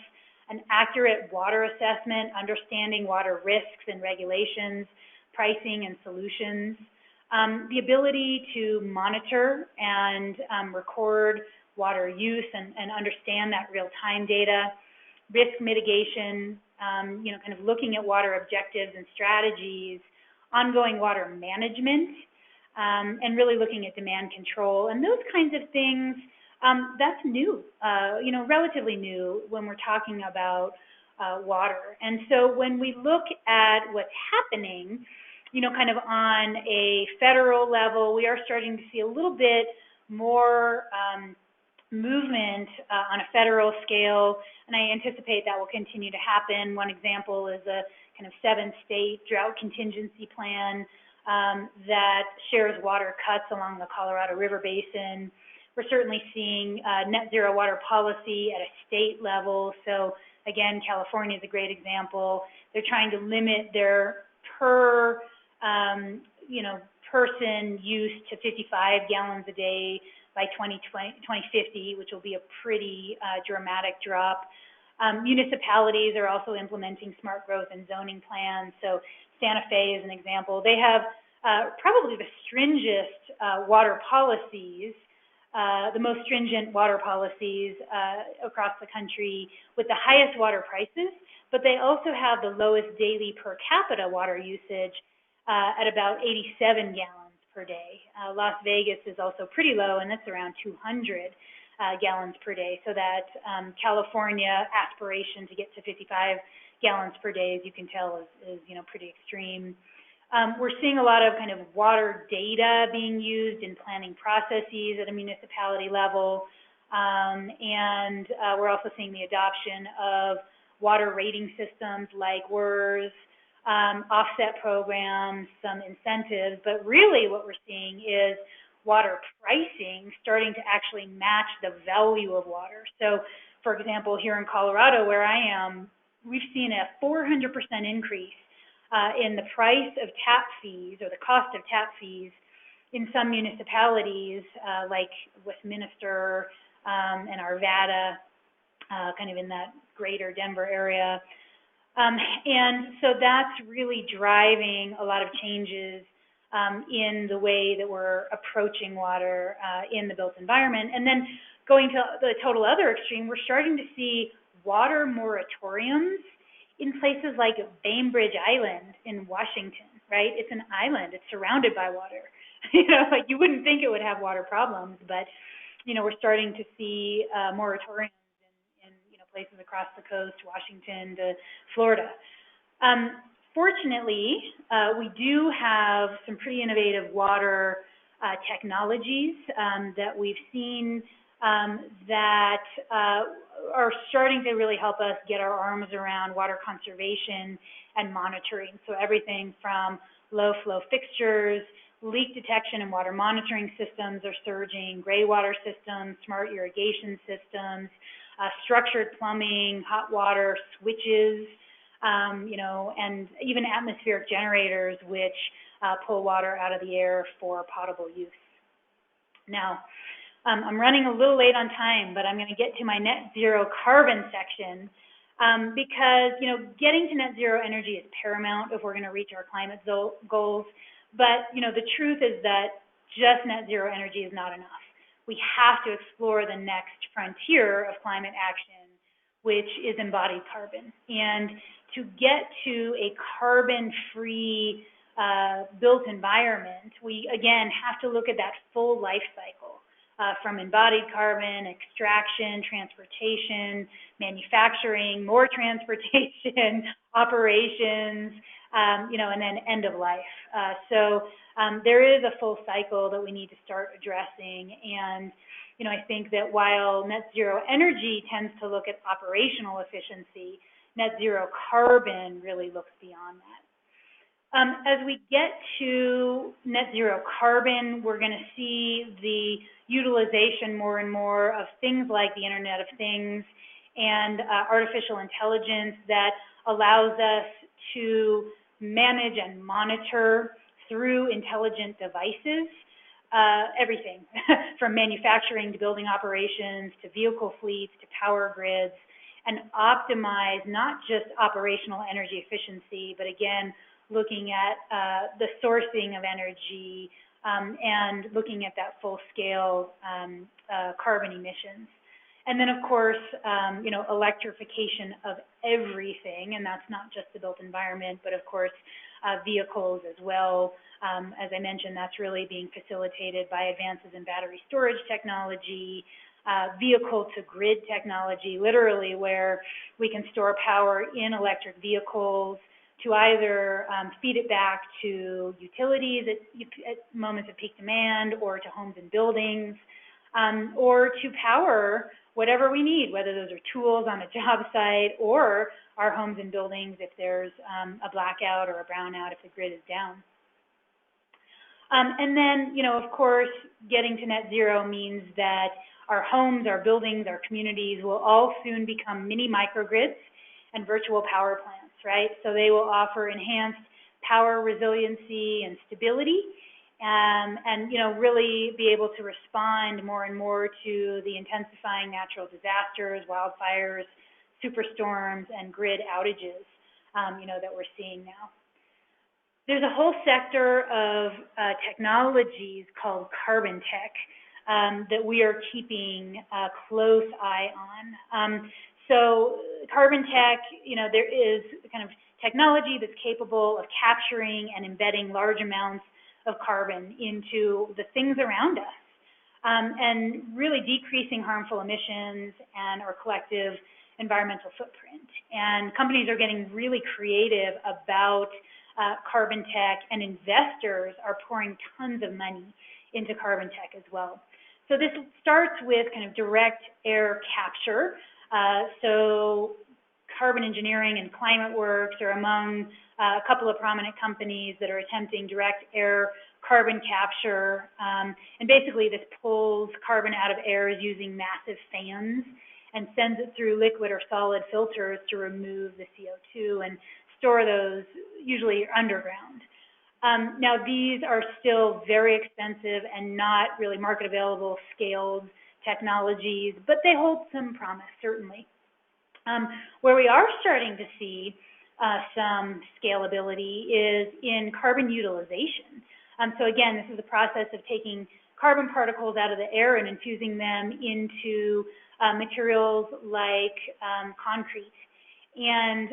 an accurate water assessment, understanding water risks and regulations, pricing and solutions, the ability to monitor and record water use and understand that real-time data, risk mitigation, kind of looking at water objectives and strategies, ongoing water management, and really looking at demand control. And those kinds of things, that's new, relatively new when we're talking about water. And so when we look at what's happening, kind of on a federal level, we are starting to see a little bit more movement on a federal scale, and I anticipate that will continue to happen. One example is a kind of 7-state drought contingency plan that shares water cuts along the Colorado River Basin. We're certainly seeing net zero water policy at a state level. So again, California is a great example. They're trying to limit their per person use to 55 gallons a day by 2050, which will be a pretty dramatic drop. Municipalities are also implementing smart growth and zoning plans. So Santa Fe is an example. They have probably the stringent water policies, the most stringent water policies across the country with the highest water prices, but they also have the lowest daily per capita water usage at about 87 gallons per day. Las Vegas is also pretty low, and that's around 200 gallons per day. So that California aspiration to get to 55 gallons per day, as you can tell, is pretty extreme. We're seeing a lot of kind of water data being used in planning processes at a municipality level, and we're also seeing the adoption of water rating systems like WERS, offset programs, some incentives, but really what we're seeing is water pricing starting to actually match the value of water. So, for example, here in Colorado, where I am, we've seen a 400% increase in the price of tap fees, or the cost of tap fees, in some municipalities like Westminster and Arvada, kind of in that greater Denver area. And so that's really driving a lot of changes in the way that we're approaching water in the built environment. And then going to the total other extreme, we're starting to see water moratoriums in places like Bainbridge Island in Washington, right? It's an island. It's surrounded by water. Like you wouldn't think it would have water problems, but, we're starting to see moratoriums in places across the coast, Washington to Florida. Fortunately, we do have some pretty innovative water technologies that we've seen that are starting to really help us get our arms around water conservation and monitoring. So everything from low flow fixtures, leak detection and water monitoring systems are surging, gray water systems, smart irrigation systems, structured plumbing, hot water switches, and even atmospheric generators, which pull water out of the air for potable use. Now, I'm running a little late on time, but I'm going to get to my net zero carbon section because, getting to net zero energy is paramount if we're going to reach our climate goals. But, the truth is that just net zero energy is not enough. We have to explore the next frontier of climate action, which is embodied carbon. And to get to a carbon-free built environment, we, again, have to look at that full life cycle. From embodied carbon, extraction, transportation, manufacturing, more transportation, operations, and then end of life. So there is a full cycle that we need to start addressing. And, I think that while net zero energy tends to look at operational efficiency, net zero carbon really looks beyond that. As we get to net zero carbon, we're going to see the utilization more and more of things like the Internet of Things and artificial intelligence that allows us to manage and monitor through intelligent devices everything from manufacturing to building operations to vehicle fleets to power grids. and optimize not just operational energy efficiency, but again, looking at the sourcing of energy and looking at that full-scale carbon emissions. And then, of course, electrification of everything, and that's not just the built environment, but of course, vehicles as well. As I mentioned, that's really being facilitated by advances in battery storage technology, vehicle-to-grid technology, literally where we can store power in electric vehicles to either feed it back to utilities at moments of peak demand, or to homes and buildings, or to power whatever we need, whether those are tools on a job site or our homes and buildings if there's a blackout or a brownout if the grid is down. And then, of course, getting to net zero means that our homes, our buildings, our communities will all soon become mini microgrids and virtual power plants, right? So they will offer enhanced power resiliency and stability, and really be able to respond more and more to the intensifying natural disasters, wildfires, superstorms, and grid outages, that we're seeing now. There's a whole sector of technologies called carbon tech that we are keeping a close eye on. So carbon tech, there is kind of technology that's capable of capturing and embedding large amounts of carbon into the things around us, and really decreasing harmful emissions and our collective environmental footprint. And companies are getting really creative about carbon tech, and investors are pouring tons of money into carbon tech as well. So this starts with kind of direct air capture. So Carbon Engineering and ClimateWorks are among a couple of prominent companies that are attempting direct air carbon capture. And basically this pulls carbon out of air using massive fans and sends it through liquid or solid filters to remove the CO2 and store those usually underground. Now these are still very expensive and not really market available scaled technologies, but they hold some promise, certainly. Where we are starting to see some scalability is in carbon utilization. So again, this is the process of taking carbon particles out of the air and infusing them into materials like concrete. And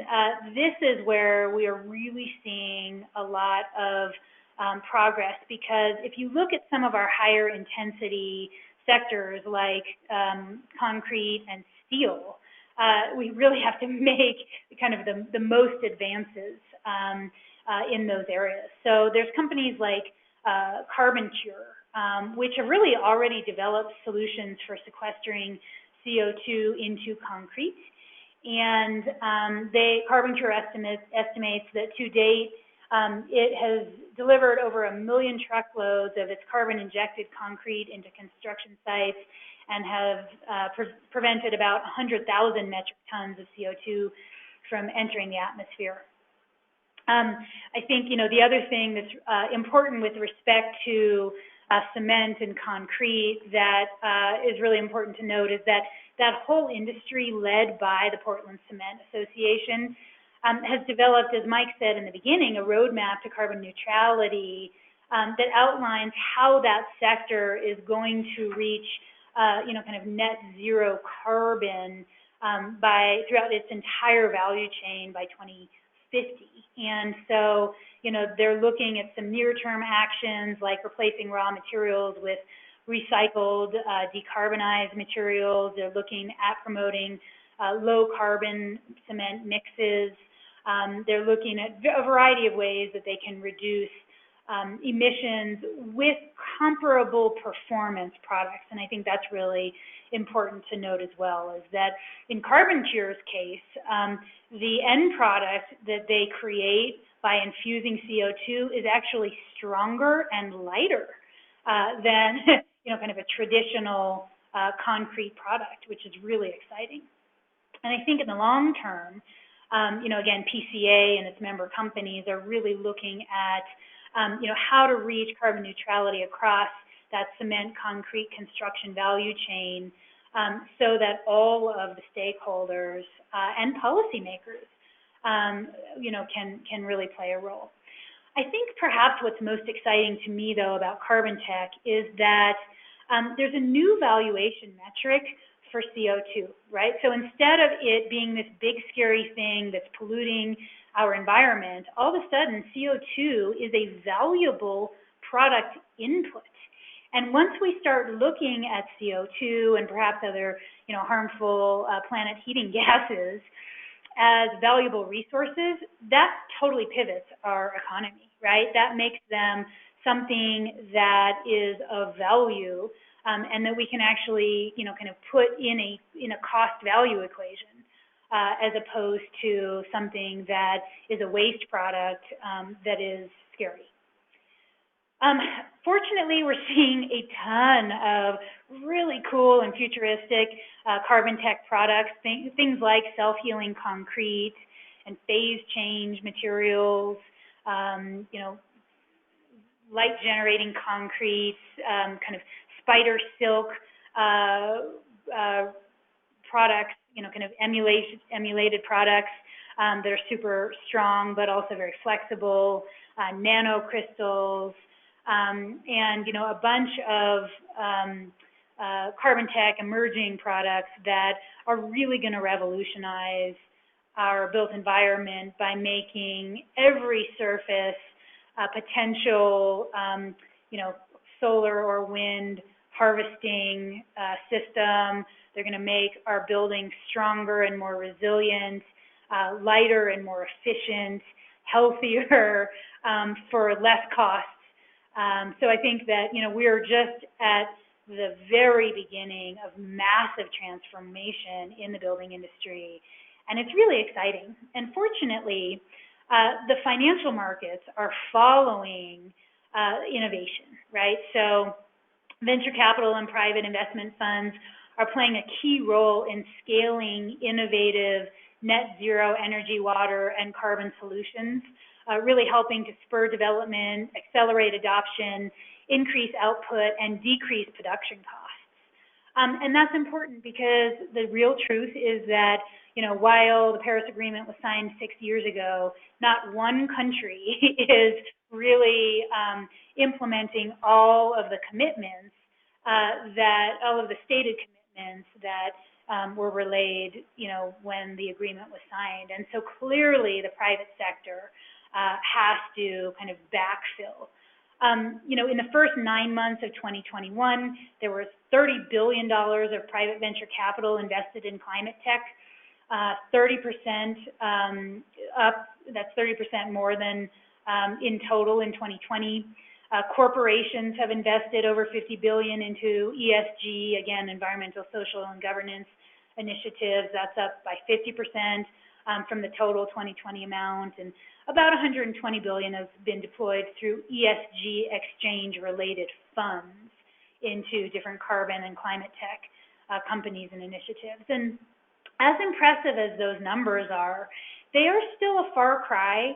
this is where we are really seeing a lot of progress, because if you look at some of our higher intensity sectors like concrete and steel, we really have to make kind of the most advances in those areas. So there's companies like Carbon Cure, which have really already developed solutions for sequestering CO2 into concrete. And Carbon Cure estimates that to date, it has delivered over 1 million truckloads of its carbon-injected concrete into construction sites, and have prevented about 100,000 metric tons of CO2 from entering the atmosphere. I think, the other thing that's important with respect to cement and concrete that is really important to note is that whole industry, led by the Portland Cement Association, has developed, as Mike said in the beginning, a roadmap to carbon neutrality that outlines how that sector is going to reach kind of net zero carbon throughout its entire value chain by 2050. And so, they're looking at some near-term actions like replacing raw materials with recycled, decarbonized materials. They're looking at promoting low-carbon cement mixes. They're looking at a variety of ways that they can reduce emissions with comparable performance products. And I think that's really important to note as well, is that in Carbon Cure's case, the end product that they create by infusing CO2 is actually stronger and lighter than kind of a traditional concrete product, which is really exciting. And I think in the long term, again, PCA and its member companies are really looking at how to reach carbon neutrality across that cement concrete construction value chain so that all of the stakeholders and policymakers, can really play a role. I think perhaps what's most exciting to me, though, about carbon tech is that there's a new valuation metric for CO2, right? So instead of it being this big, scary thing that's polluting our environment, all of a sudden CO2 is a valuable product input. And once we start looking at CO2 and perhaps other, harmful planet heating gases as valuable resources, that totally pivots our economy, right? That makes them something that is of value, and that we can actually, kind of put in a cost value equation, as opposed to something that is a waste product that is scary. Fortunately, we're seeing a ton of really cool and futuristic carbon tech products, things like self-healing concrete and phase change materials, light-generating concretes, kind of spider silk products, kind of emulated products that are super strong but also very flexible, nanocrystals, and a bunch of carbon tech emerging products that are really going to revolutionize our built environment by making every surface a potential, solar or wind harvesting system. They're going to make our buildings stronger and more resilient, lighter and more efficient, healthier, for less costs. So I think that, we are just at the very beginning of massive transformation in the building industry, and it's really exciting. And fortunately, the financial markets are following innovation, right? So venture capital and private investment funds are playing a key role in scaling innovative net zero energy, water, and carbon solutions, really helping to spur development, accelerate adoption, increase output, and decrease production costs. And that's important because the real truth is that, while the Paris Agreement was signed 6 years ago, not one country is really implementing all of the commitments all of the stated commitments that were relayed, when the agreement was signed. And so clearly the private sector has to kind of backfill. In the first 9 months of 2021, there was $30 billion of private venture capital invested in climate tech, 30% up. That's 30% more than in total in 2020. Corporations have invested over $50 billion into ESG, again, environmental, social, and governance initiatives. That's up by 50% from the total 2020 amount, and about $120 billion has been deployed through ESG exchange-related funds into different carbon and climate tech companies and initiatives. And as impressive as those numbers are, they are still a far cry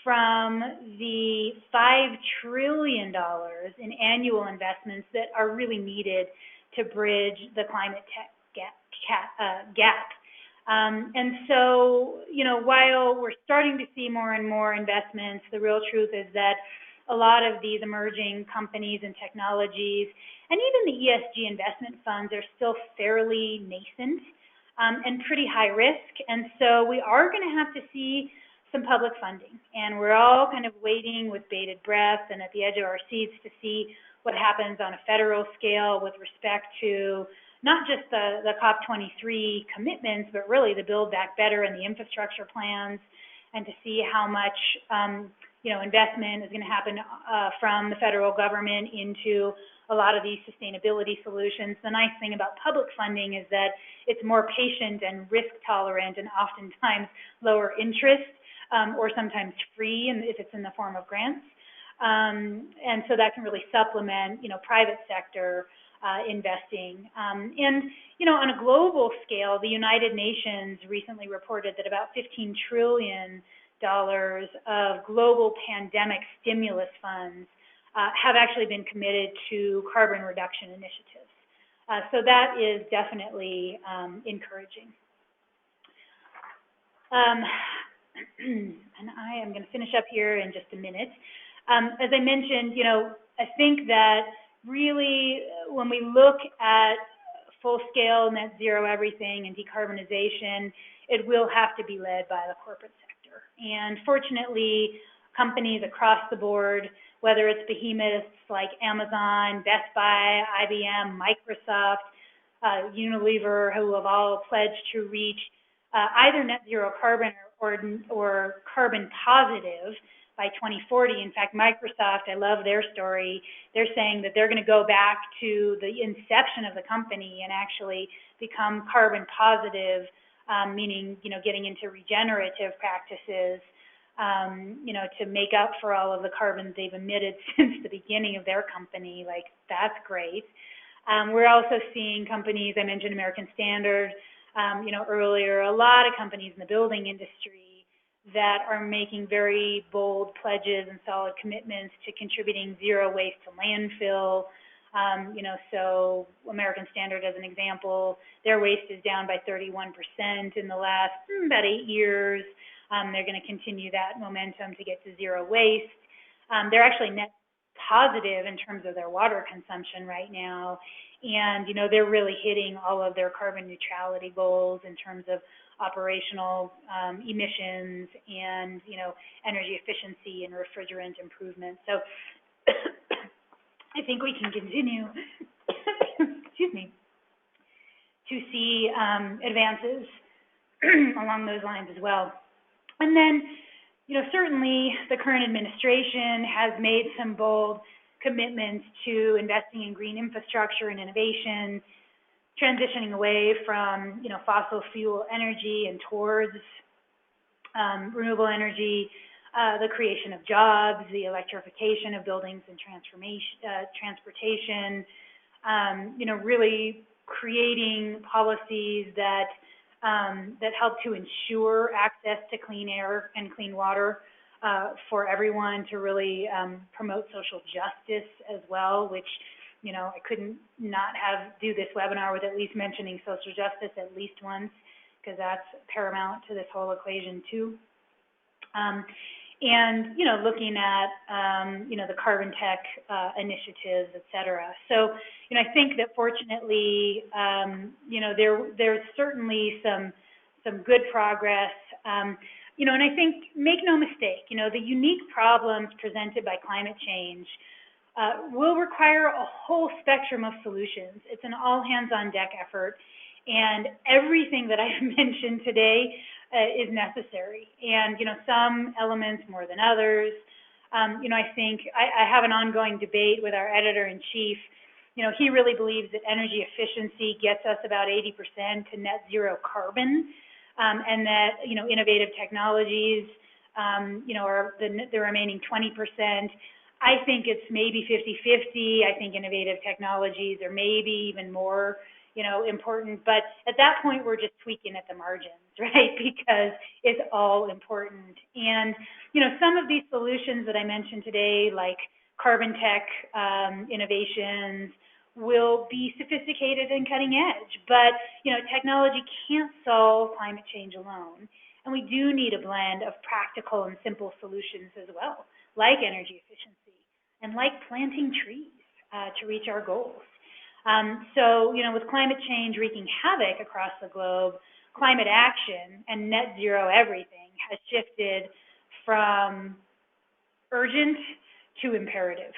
from the $5 trillion in annual investments that are really needed to bridge the climate tech gap. And so, while we're starting to see more and more investments, the real truth is that a lot of these emerging companies and technologies, and even the ESG investment funds, are still fairly nascent and pretty high risk. And so we are going to have to see some public funding, and we're all kind of waiting with bated breath and at the edge of our seats to see what happens on a federal scale with respect to not just the COP23 commitments, but really the Build Back Better and the infrastructure plans, and to see how much investment is going to happen from the federal government into a lot of these sustainability solutions. The nice thing about public funding is that it's more patient and risk tolerant, and oftentimes lower interest, or sometimes free, and if it's in the form of grants. And so that can really supplement, private sector investing. And, on a global scale, the United Nations recently reported that about $15 trillion of global pandemic stimulus funds have actually been committed to carbon reduction initiatives. So that is definitely encouraging. And I am going to finish up here in just a minute. As I mentioned, I think that really when we look at full-scale net zero everything and decarbonization, it will have to be led by the corporate sector. And fortunately, companies across the board, whether it's behemoths like Amazon, Best Buy, IBM, Microsoft, Unilever, who have all pledged to reach either net zero carbon or carbon positive by 2040. In fact, Microsoft, I love their story. They're saying that they're going to go back to the inception of the company and actually become carbon positive, meaning, getting into regenerative practices, to make up for all of the carbon they've emitted since the beginning of their company. Like, that's great. We're also seeing companies, I mentioned American Standard, earlier, a lot of companies in the building industry that are making very bold pledges and solid commitments to contributing zero waste to landfill. So American Standard, as an example, their waste is down by 31% in the last about 8 years. They're going to continue that momentum to get to zero waste. They're actually net positive in terms of their water consumption right now. And, they're really hitting all of their carbon neutrality goals in terms of operational emissions and, energy efficiency and refrigerant improvements. So I think we can continue, excuse me, to see advances along those lines as well. And then, certainly the current administration has made some bold commitments to investing in green infrastructure and innovation, transitioning away from, fossil fuel energy and towards renewable energy, the creation of jobs, the electrification of buildings and transportation, really creating policies that help to ensure access to clean air and clean water for everyone, to really promote social justice as well, which, I couldn't not do this webinar with at least mentioning social justice at least once, because that's paramount to this whole equation too. And, looking at, the carbon tech initiatives, et cetera. So, I think that fortunately, there's certainly some good progress. And I think, make no mistake, the unique problems presented by climate change will require a whole spectrum of solutions. It's an all-hands-on-deck effort, and everything that I mentioned today is necessary. And, some elements more than others. I think I have an ongoing debate with our editor-in-chief. He really believes that energy efficiency gets us about 80% to net zero carbon, and that, innovative technologies, are the remaining 20%. I think it's maybe 50-50. I think innovative technologies are maybe even more, important. But at that point, we're just tweaking at the margins, right? Because it's all important. And, some of these solutions that I mentioned today, like carbon tech innovations, will be sophisticated and cutting edge. But, technology can't solve climate change alone. And we do need a blend of practical and simple solutions as well, like energy efficiency and like planting trees to reach our goals. So, with climate change wreaking havoc across the globe, climate action and net zero everything has shifted from urgent to imperative.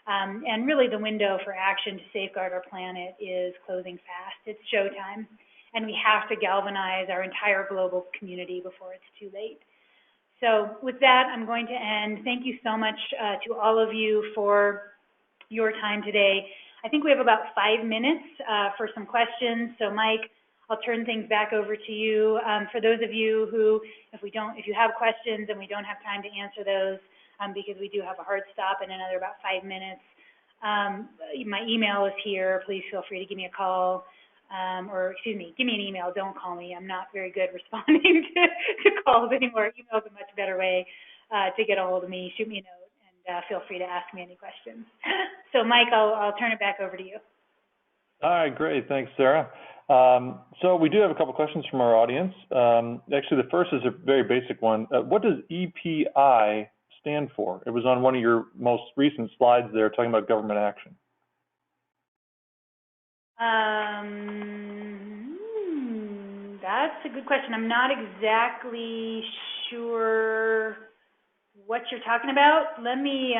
And really the window for action to safeguard our planet is closing fast. It's showtime, and we have to galvanize our entire global community before it's too late. So with that, I'm going to end. Thank you so much to all of you for your time today. I think we have about 5 minutes for some questions. So Mike, I'll turn things back over to you. For those of you who, if you have questions and we don't have time to answer those, because we do have a hard stop in another about 5 minutes, my email is here. Please feel free to give me a call. Give me an email. Don't call me. I'm not very good responding to calls anymore. Email is a much better way to get a hold of me. Shoot me a note, and feel free to ask me any questions. So, Mike, I'll turn it back over to you. All right, great. Thanks, Sarah. So we do have a couple questions from our audience. Actually, the first is a very basic one. What does EPI stand for? It was on one of your most recent slides there talking about government action. That's a good question. I'm not exactly sure what you're talking about. Let me,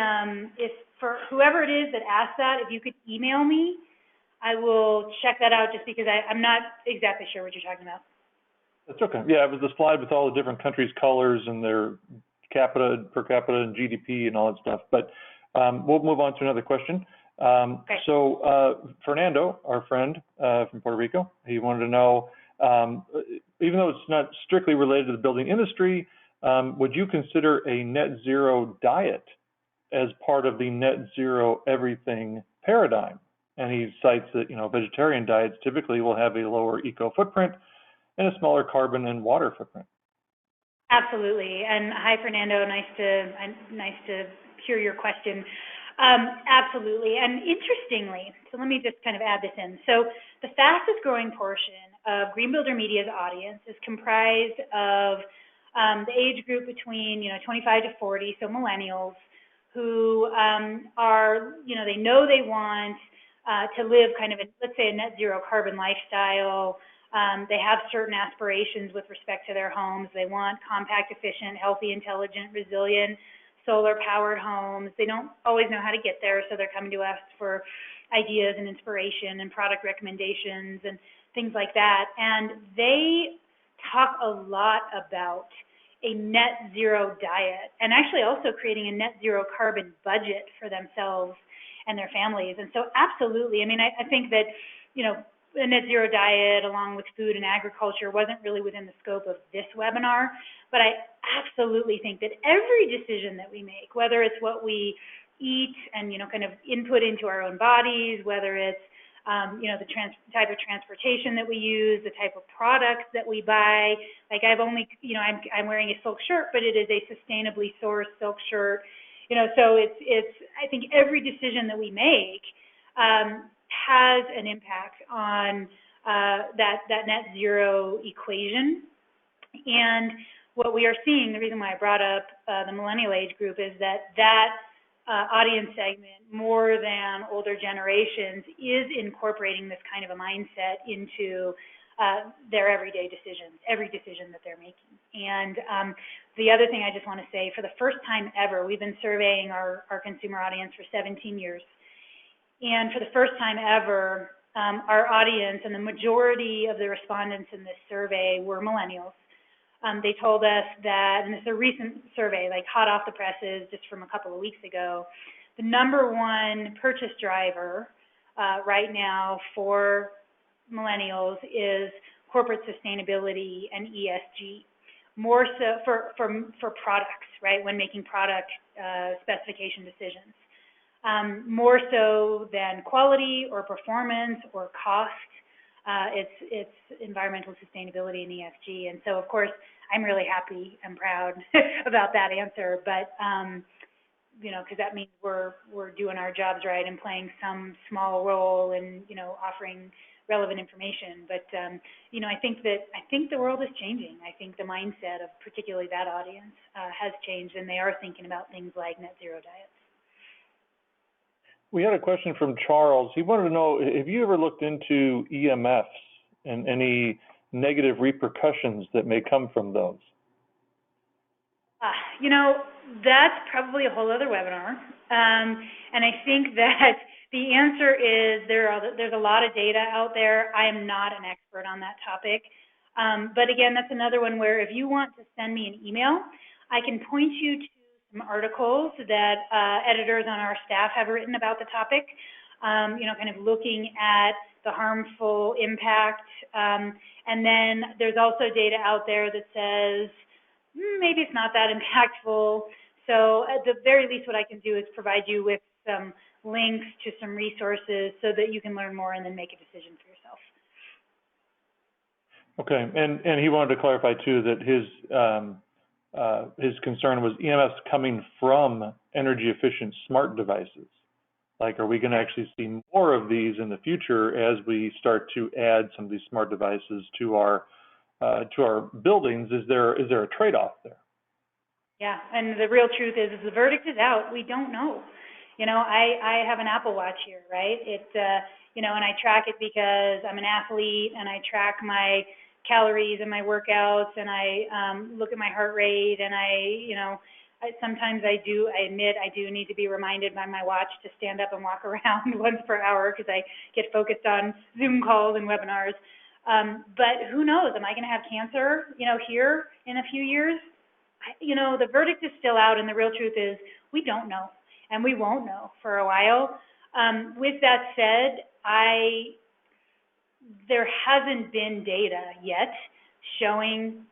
if for whoever it is that asked that, if you could email me, I will check that out just because I'm not exactly sure what you're talking about. That's okay. Yeah, it was the slide with all the different countries' colors and their capita, per capita, and GDP and all that stuff. But we'll move on to another question. Okay. So Fernando, our friend from Puerto Rico, he wanted to know, even though it's not strictly related to the building industry, would you consider a net zero diet as part of the net zero everything paradigm? And he cites that, vegetarian diets typically will have a lower eco footprint and a smaller carbon and water footprint. Absolutely. And hi, Fernando. Nice to hear your question. Absolutely. And interestingly, so let me just kind of add this in. So the fastest growing portion of Green Builder Media's audience is comprised of the age group between 25 to 40, so millennials, who are, they know they want to live kind of, let's say, a net zero carbon lifestyle. They have certain aspirations with respect to their homes. They want compact, efficient, healthy, intelligent, resilient, solar-powered homes. They don't always know how to get there, so they're coming to us for ideas and inspiration and product recommendations and things like that. And they talk a lot about a net zero diet and actually also creating a net zero carbon budget for themselves and their families. And so absolutely, I think that, a net zero diet along with food and agriculture wasn't really within the scope of this webinar, but I absolutely think that every decision that we make, whether it's what we eat and, kind of input into our own bodies, whether it's, the type of transportation that we use, the type of products that we buy, like I'm wearing a silk shirt, but it is a sustainably sourced silk shirt, so it's, I think every decision that we make, has an impact on that net zero equation. And what we are seeing, the reason why I brought up the millennial age group, is that audience segment, more than older generations, is incorporating this kind of a mindset into their everyday decisions, every decision that they're making. And the other thing I just want to say, for the first time ever, we've been surveying our consumer audience for 17 years. And for the first time ever, our audience and the majority of the respondents in this survey were millennials. They told us that, and this is a recent survey, like hot off the presses, just from a couple of weeks ago, the number one purchase driver right now for millennials is corporate sustainability and ESG, more so for products, right, when making product specification decisions. More so than quality or performance or cost, it's environmental sustainability and ESG. And so, of course, I'm really happy and proud about that answer. But because that means we're doing our jobs right and playing some small role in offering relevant information. But I think the world is changing. I think the mindset of particularly that audience has changed, and they are thinking about things like net zero diets. We had a question from Charles. He wanted to know, have you ever looked into EMFs and any negative repercussions that may come from those? That's probably a whole other webinar. And I think that the answer is there's a lot of data out there. I am not an expert on that topic. But again, that's another one where if you want to send me an email, I can point you to some articles that editors on our staff have written about the topic, kind of looking at the harmful impact. And then there's also data out there that says, maybe it's not that impactful. So at the very least, what I can do is provide you with some links to some resources so that you can learn more and then make a decision for yourself. Okay, and he wanted to clarify too that his concern was EMFs coming from energy efficient smart devices. Like, are we going to actually see more of these in the future as we start to add some of these smart devices to our buildings? Is there a trade-off there? Yeah, and the real truth is the verdict is out. We don't know. I have an Apple Watch here, right? And I track it because I'm an athlete, and I track my calories and my workouts, and I look at my heart rate, and sometimes I admit I do need to be reminded by my watch to stand up and walk around once per hour because I get focused on Zoom calls and webinars. But who knows? Am I going to have cancer, here in a few years? The verdict is still out, and the real truth is we don't know, and we won't know for a while. With that said, there hasn't been data yet showing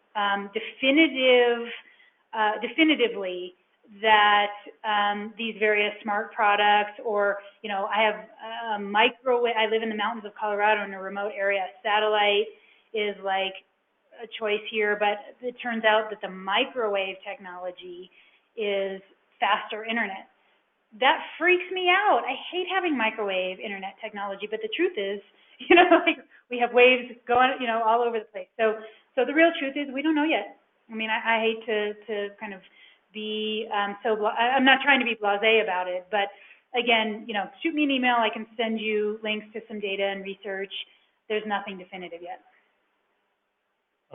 definitively that these various smart products, or I have a microwave. I live in the mountains of Colorado in a remote area. Satellite is like a choice here, but it turns out that the microwave technology is faster internet. That freaks me out. I hate having microwave internet technology, but the truth is, like we have waves going, all over the place. So the real truth is we don't know yet. I mean, I hate to kind of be I'm not trying to be blasé about it, but again, shoot me an email. I can send you links to some data and research. There's nothing definitive yet.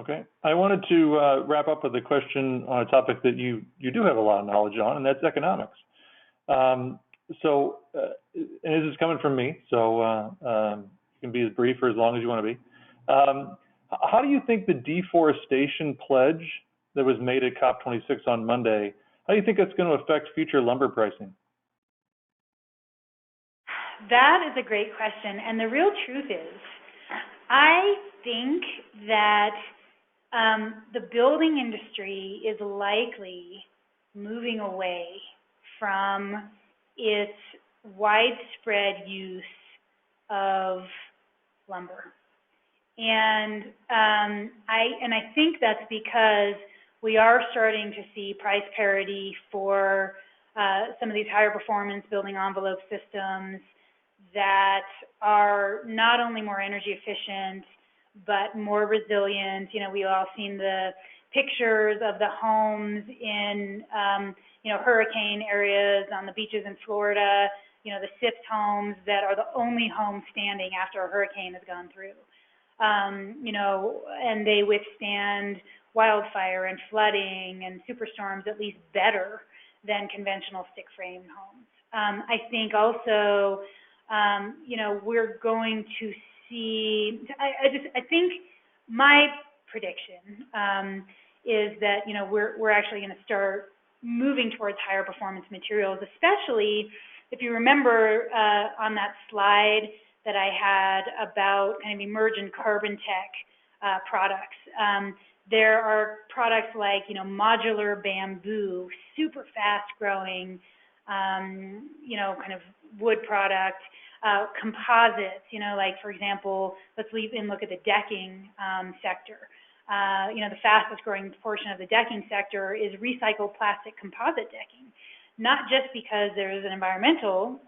Okay. I wanted to wrap up with a question on a topic that you do have a lot of knowledge on, and that's economics. And this is coming from me, so you can be as brief or as long as you want to be. How do you think the deforestation pledge that was made at COP26 on Monday, how do you think that's going to affect future lumber pricing? That is a great question, and the real truth is, I think that the building industry is likely moving away from its widespread use of lumber. And I think that's because we are starting to see price parity for some of these higher performance building envelope systems that are not only more energy efficient, but more resilient. We've all seen the pictures of the homes in, hurricane areas on the beaches in Florida, the SIPS homes that are the only homes standing after a hurricane has gone through. And they withstand wildfire and flooding and superstorms at least better than conventional stick frame homes. I think also, we're going to see, I think my prediction is that, we're actually going to start moving towards higher performance materials, especially if you remember on that slide that I had about kind of emergent carbon tech products. There are products like, modular bamboo, super fast growing, kind of wood product, composites, like for example, let's look at the decking sector. The fastest growing portion of the decking sector is recycled plastic composite decking, not just because there's an environmental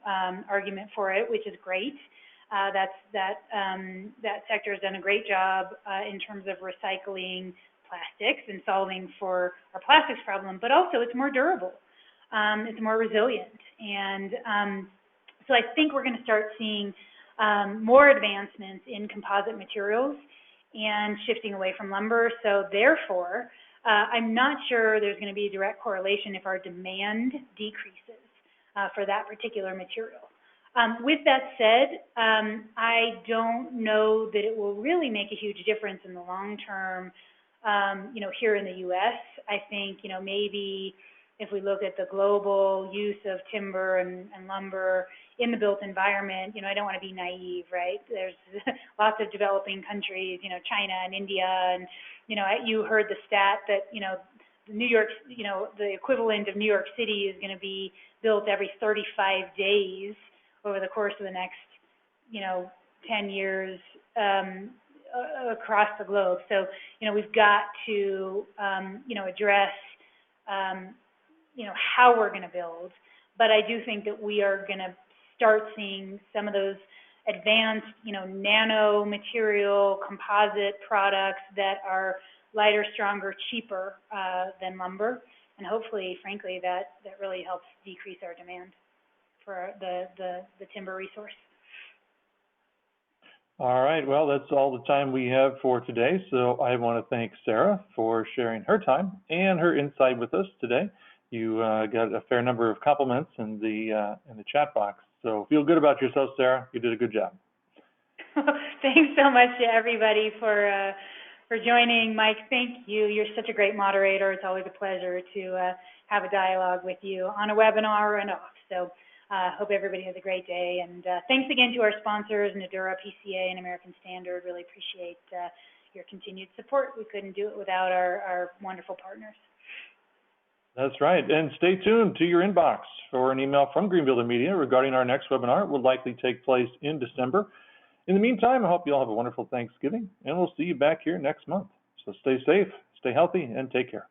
argument for it, which is great. That sector has done a great job in terms of recycling plastics and solving for our plastics problem, but also it's more durable. It's more resilient. And so I think we're going to start seeing more advancements in composite materials and shifting away from lumber. So therefore, I'm not sure there's going to be a direct correlation if our demand decreases for that particular material. With that said, I don't know that it will really make a huge difference in the long term, here in the U.S. I think, maybe if we look at the global use of timber and lumber in the built environment, I don't want to be naive, right? There's lots of developing countries, China and India, and, you heard the stat that, New York, the equivalent of New York City is going to be built every 35 days over the course of the next, 10 years across the globe. So, we've got to, address, how we're going to build. But I do think that we are going to start seeing some of those advanced, nano material composite products that are lighter, stronger, cheaper than lumber. And hopefully, frankly, that really helps decrease our demand for the timber resource. All right, well, that's all the time we have for today. So I want to thank Sarah for sharing her time and her insight with us today. You got a fair number of compliments in the chat box. So feel good about yourself, Sarah. You did a good job. Thanks so much to everybody for joining. Mike, thank you. You're such a great moderator. It's always a pleasure to have a dialogue with you on a webinar and off. So hope everybody has a great day. And thanks again to our sponsors, Nudura, PCA, and American Standard. Really appreciate your continued support. We couldn't do it without our wonderful partners. That's right. And stay tuned to your inbox for an email from Green Builder Media regarding our next webinar. It will likely take place in December. In the meantime, I hope you all have a wonderful Thanksgiving, and we'll see you back here next month. So stay safe, stay healthy, and take care.